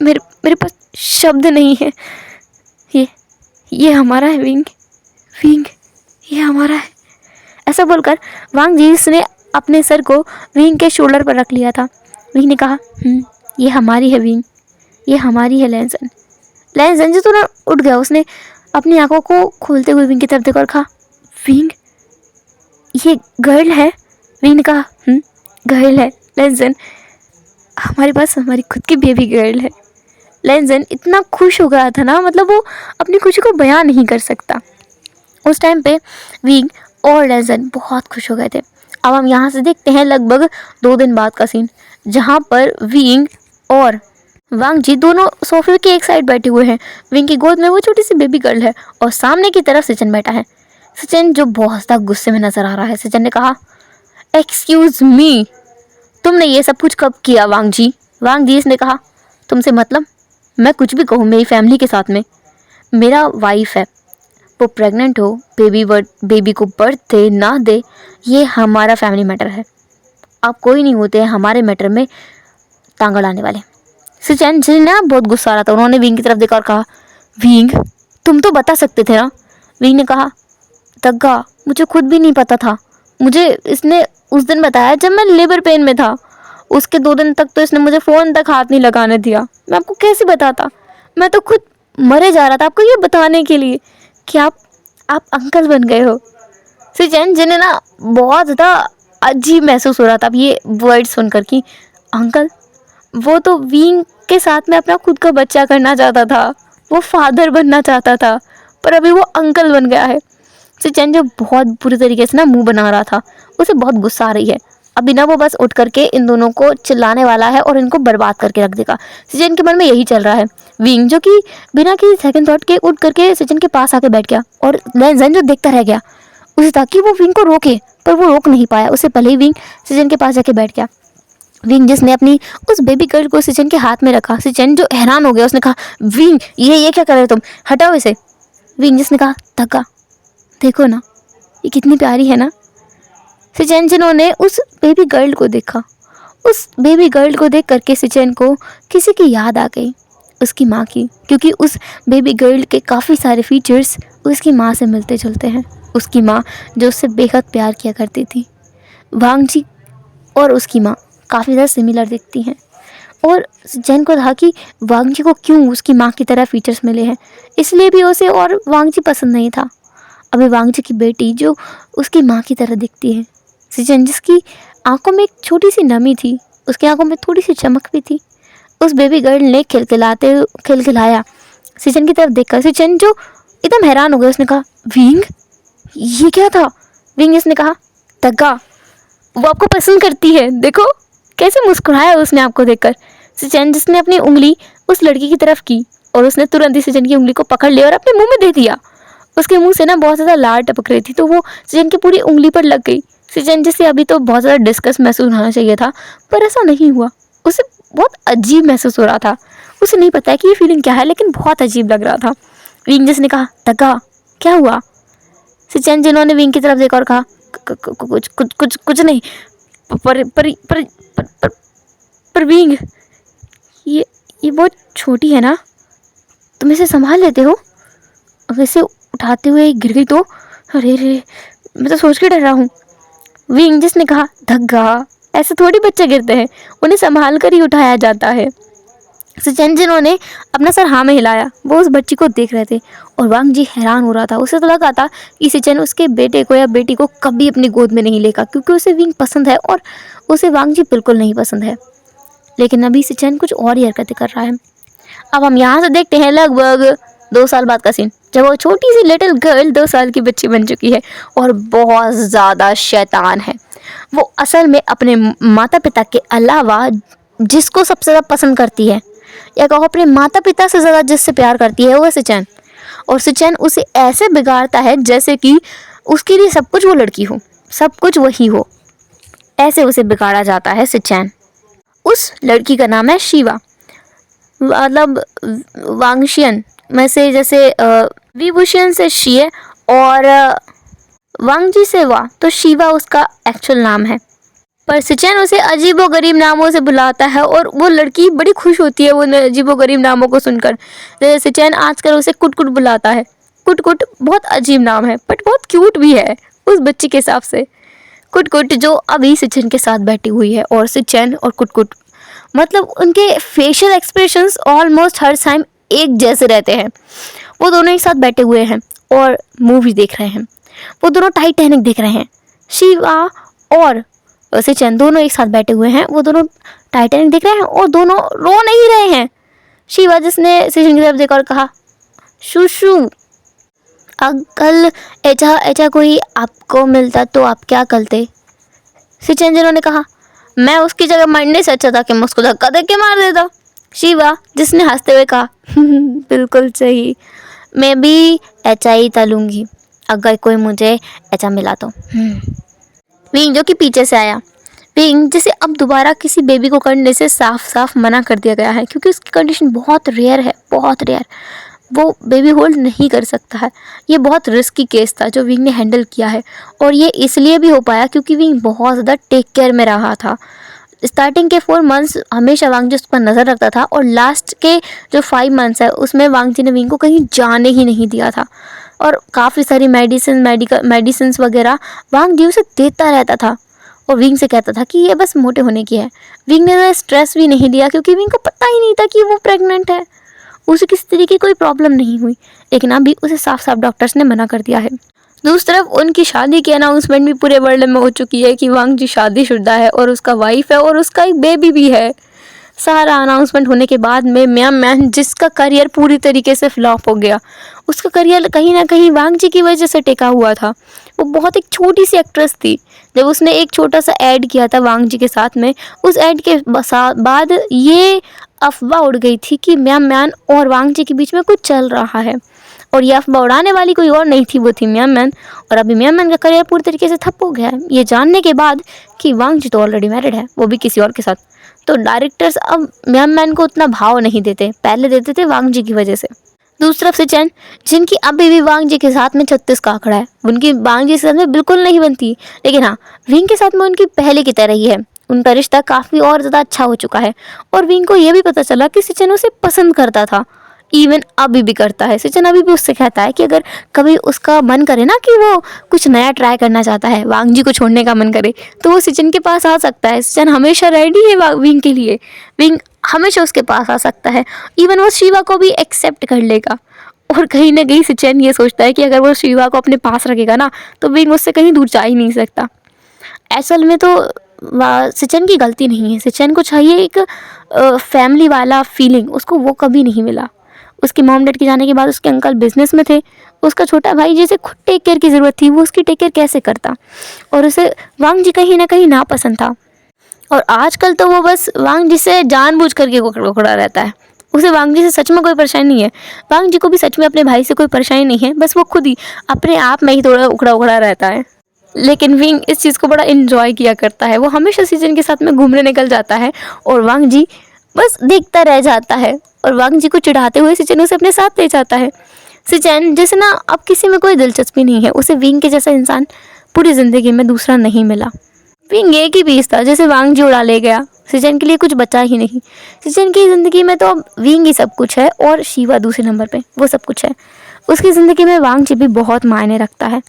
मेरे पास शब्द नहीं है। ये हमारा है विंग, विंग ये हमारा है। ऐसा बोलकर वांग जी ने अपने सर को विंग के शोल्डर पर रख लिया था। विंग ने कहा, ये हमारी है विंग, ये हमारी है लैनसन। लैनसन जी थोड़ा उठ गया, उसने अपनी आंखों को खोलते हुए विंग की तरफ देखा और कहा, विंग ये गर्ल है। विंग ने कहा, गर्ल है लैनसन, हमारे पास हमारी खुद की बेबी गर्ल है। लैनसन इतना खुश हो गया था ना, मतलब वो अपनी खुशी को बयान नहीं कर सकता। उस टाइम पे विंग और लैनसन बहुत खुश हो गए थे। अब हम यहाँ से देखते हैं लगभग 2 दिन बाद का सीन, जहाँ पर विंग और वांग जी दोनों सोफे के एक साइड बैठे हुए हैं। विंग की गोद में वो छोटी सी बेबी गर्ल है और सामने की तरफ सिचन बैठा है। सिचन जो बहुत ज़्यादा गुस्से में नजर आ रहा है। सिचन ने कहा, एक्सक्यूज़ मी, तुमने ये सब कुछ कब किया वांग जी। वांग जी ने कहा, तुमसे मतलब, मैं कुछ भी कहूँ मेरी फैमिली के साथ में, मेरा वाइफ है, वो प्रेग्नेंट हो, बेबी को बर्थ दे ना दे, ये हमारा फैमिली मैटर है। आप कोई नहीं होते हैं हमारे मैटर में टांग अड़ाने वाले। सिचेन जी ना बहुत गुस्सा आ रहा था। उन्होंने विंग की तरफ देखा और कहा, विंग तुम तो बता सकते थे ना। विंग ने कहा, तग्गा मुझे खुद भी नहीं पता था, मुझे इसने उस दिन बताया जब मैं लेबर पेन में था। उसके 2 दिन तक तो इसने मुझे फ़ोन तक हाथ नहीं लगाने दिया। मैं आपको कैसे बताता, मैं तो खुद मरे जा रहा था आपको ये बताने के लिए कि आप अंकल बन गए हो। सिचेन जिन्हें ना बहुत ज़्यादा अजीब महसूस हो रहा था अब ये वर्ड सुनकर कि अंकल, वो तो विंग के साथ में अपना खुद का बच्चा करना चाहता था, वो फादर बनना चाहता था, पर अभी वो अंकल बन गया है। सिचेन जो बहुत बुरी तरीके से ना मुंह बना रहा था, उसे बहुत गुस्सा आ रही है। अभी ना वो बस उठ करके इन दोनों को चिल्लाने वाला है और इनको बर्बाद करके रख देगा। सिचेन के मन में यही चल रहा है। विंग जो कि बिना किसी सेकंड थॉट के उठ करके सिचेन के पास आके बैठ गया और लेंजन जो देखता रह गया उसे, ताकि वो विंग को रोके, पर वो रोक नहीं पाया। उससे पहले ही विंग सिचेन के पास जाके बैठ गया। विंग जिसने अपनी उस बेबी गर्ल को सिचेन के हाथ में रखा, सिचेन जो हैरान हो गया, उसने कहा, विंग ये क्या कर रहे हो तुम, हटाओ इसे। विंग जिसने कहा, धक्का देखो ना ये कितनी प्यारी है ना। सिचेन जिन्होंने उस बेबी गर्ल को देखा, उस बेबी गर्ल को देख करके सिचेन को किसी की याद आ गई, उसकी माँ की, क्योंकि उस बेबी गर्ल के काफ़ी सारे फीचर्स उसकी माँ से मिलते जुलते हैं। उसकी माँ जो उससे बेहद प्यार किया करती थी। वांग जी और उसकी माँ काफ़ी ज़्यादा सिमिलर दिखती हैं और सिचेन को था कि वांग जी को क्यों उसकी माँ की तरह फीचर्स मिले हैं, इसलिए भी उसे और वांग जी पसंद नहीं था। अभी वांग जी की बेटी जो उसकी माँ की तरह दिखती है, सिचेन जिसकी आंखों में एक छोटी सी नमी थी, उसकी आंखों में थोड़ी सी चमक भी थी, उस बेबी गर्ल ने खिलखिलाया सिचेन की तरफ देखकर। सिचेन जो एकदम हैरान हो गया, उसने कहा, विंग ये क्या था। विंग इसने कहा, तग्गा वो आपको पसंद करती है, देखो कैसे मुस्कुराया उसने आपको देखकर। सिचेन जिसने अपनी उंगली उस लड़की की तरफ की और उसने तुरंत ही सिचेन की उंगली को पकड़ लिया और अपने मुंह में दे दिया। उसके मुंह से ना बहुत ज़्यादा लार टपक रही थी, तो वो सिचेन की पूरी उंगली पर लग गई। सिचेन जिसे अभी तो बहुत ज़्यादा डिस्कस महसूस होना चाहिए था, पर ऐसा नहीं हुआ। उसे बहुत अजीब महसूस हो रहा था। उसे नहीं पता है कि ये फीलिंग क्या है, लेकिन बहुत अजीब लग रहा था। विंग जिसने कहा, तग्गा क्या हुआ। सिचेन जिन्होंने विंग की तरफ देखा और कहा, कुछ कुछ कुछ कुछ नहीं, पर पर पर पर पर, पर विंग ये बहुत छोटी है ना, तुम इसे संभाल लेते हो। अगर इसे उठाते हुए गिर गई तो, अरे रे मैं तो सोच के डर रहा हूँ। विंग जिसने कहा, धग्गा ऐसे थोड़ी बच्चे गिरते हैं, उन्हें संभाल कर ही उठाया जाता है। सिचेन जिन्होंने अपना सर हाँ में हिलाया, वो उस बच्ची को देख रहे थे और वांग जी हैरान हो रहा था। उसे तो लगा था कि सिचेन उसके बेटे को या बेटी को कभी अपनी गोद में नहीं लेगा, क्योंकि उसे विंग पसंद है और उसे वांग जी बिल्कुल नहीं पसंद है। लेकिन अभी सिचेन कुछ और ही हरकतें कर रहा है। अब हम यहाँ से देखते हैं लगभग 2 साल बाद का सीन, जब वो छोटी सी लिटिल गर्ल 2 साल की बच्ची बन चुकी है और बहुत ज़्यादा शैतान है। वो असल में अपने माता पिता के अलावा जिसको सबसे ज़्यादा पसंद करती है, या कहो अपने माता पिता से ज़्यादा जिससे प्यार करती है, वो है सिचेन। और सिचेन उसे ऐसे बिगाड़ता है जैसे कि उसके लिए सब कुछ वो लड़की हो, सब कुछ वही हो, ऐसे उसे बिगाड़ा जाता है सिचेन। उस लड़की का नाम है शिवा, मतलब वांगशियन में से जैसे विभूषण से शी है और वांगजी से वा, तो शिवा उसका एक्चुअल नाम है। पर सिचेन उसे अजीबो गरीब नामों से बुलाता है और वो लड़की बड़ी खुश होती है वो अजीबो गरीब नामों को सुनकर। जैसे सिचेन आजकल उसे कुट बुलाता है। कुट बहुत अजीब नाम है, बट बहुत क्यूट भी है उस बच्ची के हिसाब से। कुट जो अभी सिचेन के साथ बैठी हुई है, और सिचेन और कुट मतलब उनके फेशियल एक्सप्रेशंस ऑलमोस्ट हर टाइम एक जैसे रहते हैं। वो दोनों एक साथ बैठे हुए हैं और मूवी देख रहे हैं। वो दोनों टाइटैनिक देख रहे हैं। शिवा और सिचेन दोनों एक साथ बैठे हुए हैं, वो दोनों टाइटैनिक देख रहे हैं और दोनों रो नहीं रहे हैं। शिवा जिसने सिचेन की तरफ देखा और कहा, शुशु अगर ऐसा कोई आपको मिलता तो आप क्या करते। सिचेन जिन्होंने कहा, मैं उसकी जगह मरने से अच्छा था कि मैं उसको धक्का दे के मार देता। शिवा जिसने हंसते हुए कहा, बिल्कुल सही, मैं भी ऐसा ही तलूंगी अगर कोई मुझे ऐसा मिला तो। विंग जो कि पीछे से आया, विंग जिसे अब दोबारा किसी बेबी को करने से साफ साफ मना कर दिया गया है, क्योंकि उसकी कंडीशन बहुत रेयर है, बहुत रेयर। वो बेबी होल्ड नहीं कर सकता है। ये बहुत रिस्की केस था जो विंग ने हैंडल किया है, और ये इसलिए भी हो पाया क्योंकि विंग बहुत ज़्यादा टेक केयर में रहा था। स्टार्टिंग के 4 मंथ्स हमेशा वांग जी उस पर नज़र रखता था, और लास्ट के जो 5 मंथ्स है उसमें वांग जी ने विंग को कहीं जाने ही नहीं दिया था, और काफ़ी सारी मेडिसिन वगैरह वांग जी उसे देता रहता था, और विंग से कहता था कि ये बस मोटे होने की है। विंग ने स्ट्रेस भी नहीं लिया क्योंकि विंग को पता ही नहीं था कि वो प्रेग्नेंट है। उसे किसी तरीके की कोई प्रॉब्लम नहीं हुई, लेकिन अभी उसे साफ साफ डॉक्टर्स ने मना कर दिया है। दूसरी तरफ उनकी शादी की अनाउंसमेंट भी पूरे वर्ल्ड में हो चुकी है कि वांग जी शादीशुदा है और उसका वाइफ है और उसका एक बेबी भी है। सारा अनाउंसमेंट होने के बाद में म्याम मैन, जिसका करियर पूरी तरीके से फ्लॉप हो गया, उसका करियर कहीं ना कहीं वांग जी की वजह से टिका हुआ था। वो बहुत एक छोटी सी एक्ट्रेस थी। जब उसने एक छोटा सा ऐड किया था वांग जी के साथ में, उस ऐड के बाद ये अफवाह उड़ गई थी कि म्याम मैन और वांग जी के बीच में कुछ चल रहा है, और ये अफवाह उड़ाने वाली कोई और नहीं थी, वो थी म्याम मैन। और अभी म्याम मैन का करियर पूरी तरीके से ठप हो गया है ये जानने के बाद कि वांग जी तो ऑलरेडी मैरिड है, वो भी किसी और के साथ। तो डायरेक्टर्स अब म्याम मैन को उतना भाव नहीं देते, पहले देते थे वांग जी की वजह से। दूसरी तरफ से चैन, जिनकी अभी भी वांग जी के साथ में 36 का आंकड़ा है, उनकी वांग जी के साथ में बिल्कुल नहीं बनती, लेकिन हाँ, विंग के साथ में उनकी पहले की तरह ही है। उनका रिश्ता काफ़ी और ज़्यादा अच्छा हो चुका है, और विंग को यह भी पता चला कि सचिन उसे पसंद करता था, इवन अभी भी करता है। सचिन अभी भी उससे कहता है कि अगर कभी उसका मन करे ना कि वो कुछ नया ट्राई करना चाहता है, वांग जी को छोड़ने का मन करे, तो वो सचिन के पास आ सकता है। सचिन हमेशा रेडी है विंग के लिए, विंग हमेशा उसके पास आ सकता है। इवन वो शिवा को भी एक्सेप्ट कर लेगा, और कहीं ना कहीं सचिन ये सोचता है कि अगर वो शिवा को अपने पास रखेगा ना, तो विंग उससे कहीं दूर जा ही नहीं सकता। असल में तो सचिन की गलती नहीं है, सचिन को चाहिए एक फैमिली वाला फीलिंग, उसको वो कभी नहीं मिला। उसके मॉम डैड के जाने के बाद उसके अंकल बिजनेस में थे, उसका छोटा भाई जिसे खुद टेक केयर की ज़रूरत थी वो उसकी टेक केयर कैसे करता, और उसे वांग जी कहीं ना कहीं नापसंद था। और आजकल तो वो बस वांग जी से जानबूझ करके उखड़ा रहता है। उसे वांग जी से सच में कोई परेशानी नहीं है, वांग जी को भी सच में अपने भाई से कोई परेशानी नहीं है, बस वो खुद ही अपने आप में ही थोड़ा उखड़ा उखड़ा रहता है। लेकिन विंग इस चीज़ को बड़ा इन्जॉय किया करता है, वो हमेशा सीजन के साथ में घूमने निकल जाता है, और वांग जी बस देखता रह जाता है, और वांग जी को चिढ़ाते हुए सिचन उसे अपने साथ ले जाता है। सिचन जैसे ना अब किसी में कोई दिलचस्पी नहीं है, उसे विंग के जैसा इंसान पूरी ज़िंदगी में दूसरा नहीं मिला। विंग एक ही पीस था जैसे वांग जी उड़ा ले गया, सिचन के लिए कुछ बचा ही नहीं। सिचन की ज़िंदगी में तो अब विंग ही सब कुछ है, और शिवा दूसरे नंबर पे, वो सब कुछ है। उसकी ज़िंदगी में वांग जी भी बहुत मायने रखता है।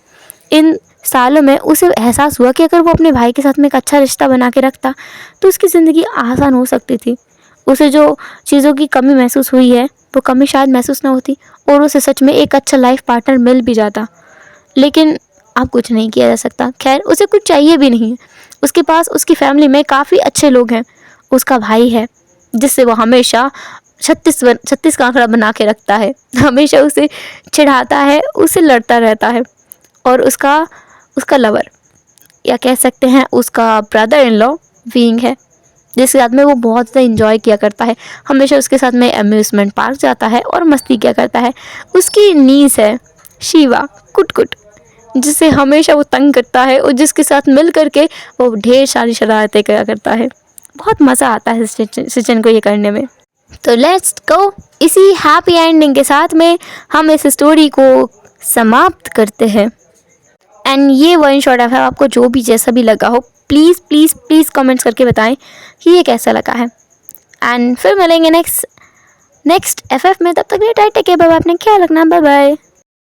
इन सालों में उसे एहसास हुआ कि अगर वो अपने भाई के साथ में एक अच्छा रिश्ता बना के रखता तो उसकी ज़िंदगी आसान हो सकती थी। उसे जो चीज़ों की कमी महसूस हुई है वो कमी शायद महसूस ना होती, और उसे सच में एक अच्छा लाइफ पार्टनर मिल भी जाता। लेकिन अब कुछ नहीं किया जा सकता। खैर, उसे कुछ चाहिए भी नहीं है। उसके पास उसकी फैमिली में काफ़ी अच्छे लोग हैं। उसका भाई है जिससे वो हमेशा 36 का आंकड़ा बना के रखता है, हमेशा उसे चिढ़ाता है, उससे लड़ता रहता है। और उसका उसका लवर, या कह सकते हैं उसका ब्रदर इन लॉ विंग है, जिसके साथ में वो बहुत ज़्यादा इंजॉय किया करता है। हमेशा उसके साथ में अम्यूज़मेंट पार्क जाता है और मस्ती किया करता है। उसकी नीस है शिवा कुट, जिसे हमेशा वो तंग करता है, और जिसके साथ मिल करके वो ढेर सारी शरारतें किया करता है। बहुत मज़ा आता है सचिन को ये करने में। तो लेट्स गो, इसी हैप्पी एंडिंग के साथ में हम इस स्टोरी को समाप्त करते हैं। एंड ये वन शॉट है, आपको जो भी जैसा भी लगा हो प्लीज़ प्लीज़ प्लीज़ कमेंट्स करके बताएं कि ये कैसा लगा है। एंड फिर मिलेंगे नेक्स्ट FF में, तब तक टेक केयर, बाय बाय, अपने ख्याल रखना, बाय बाय।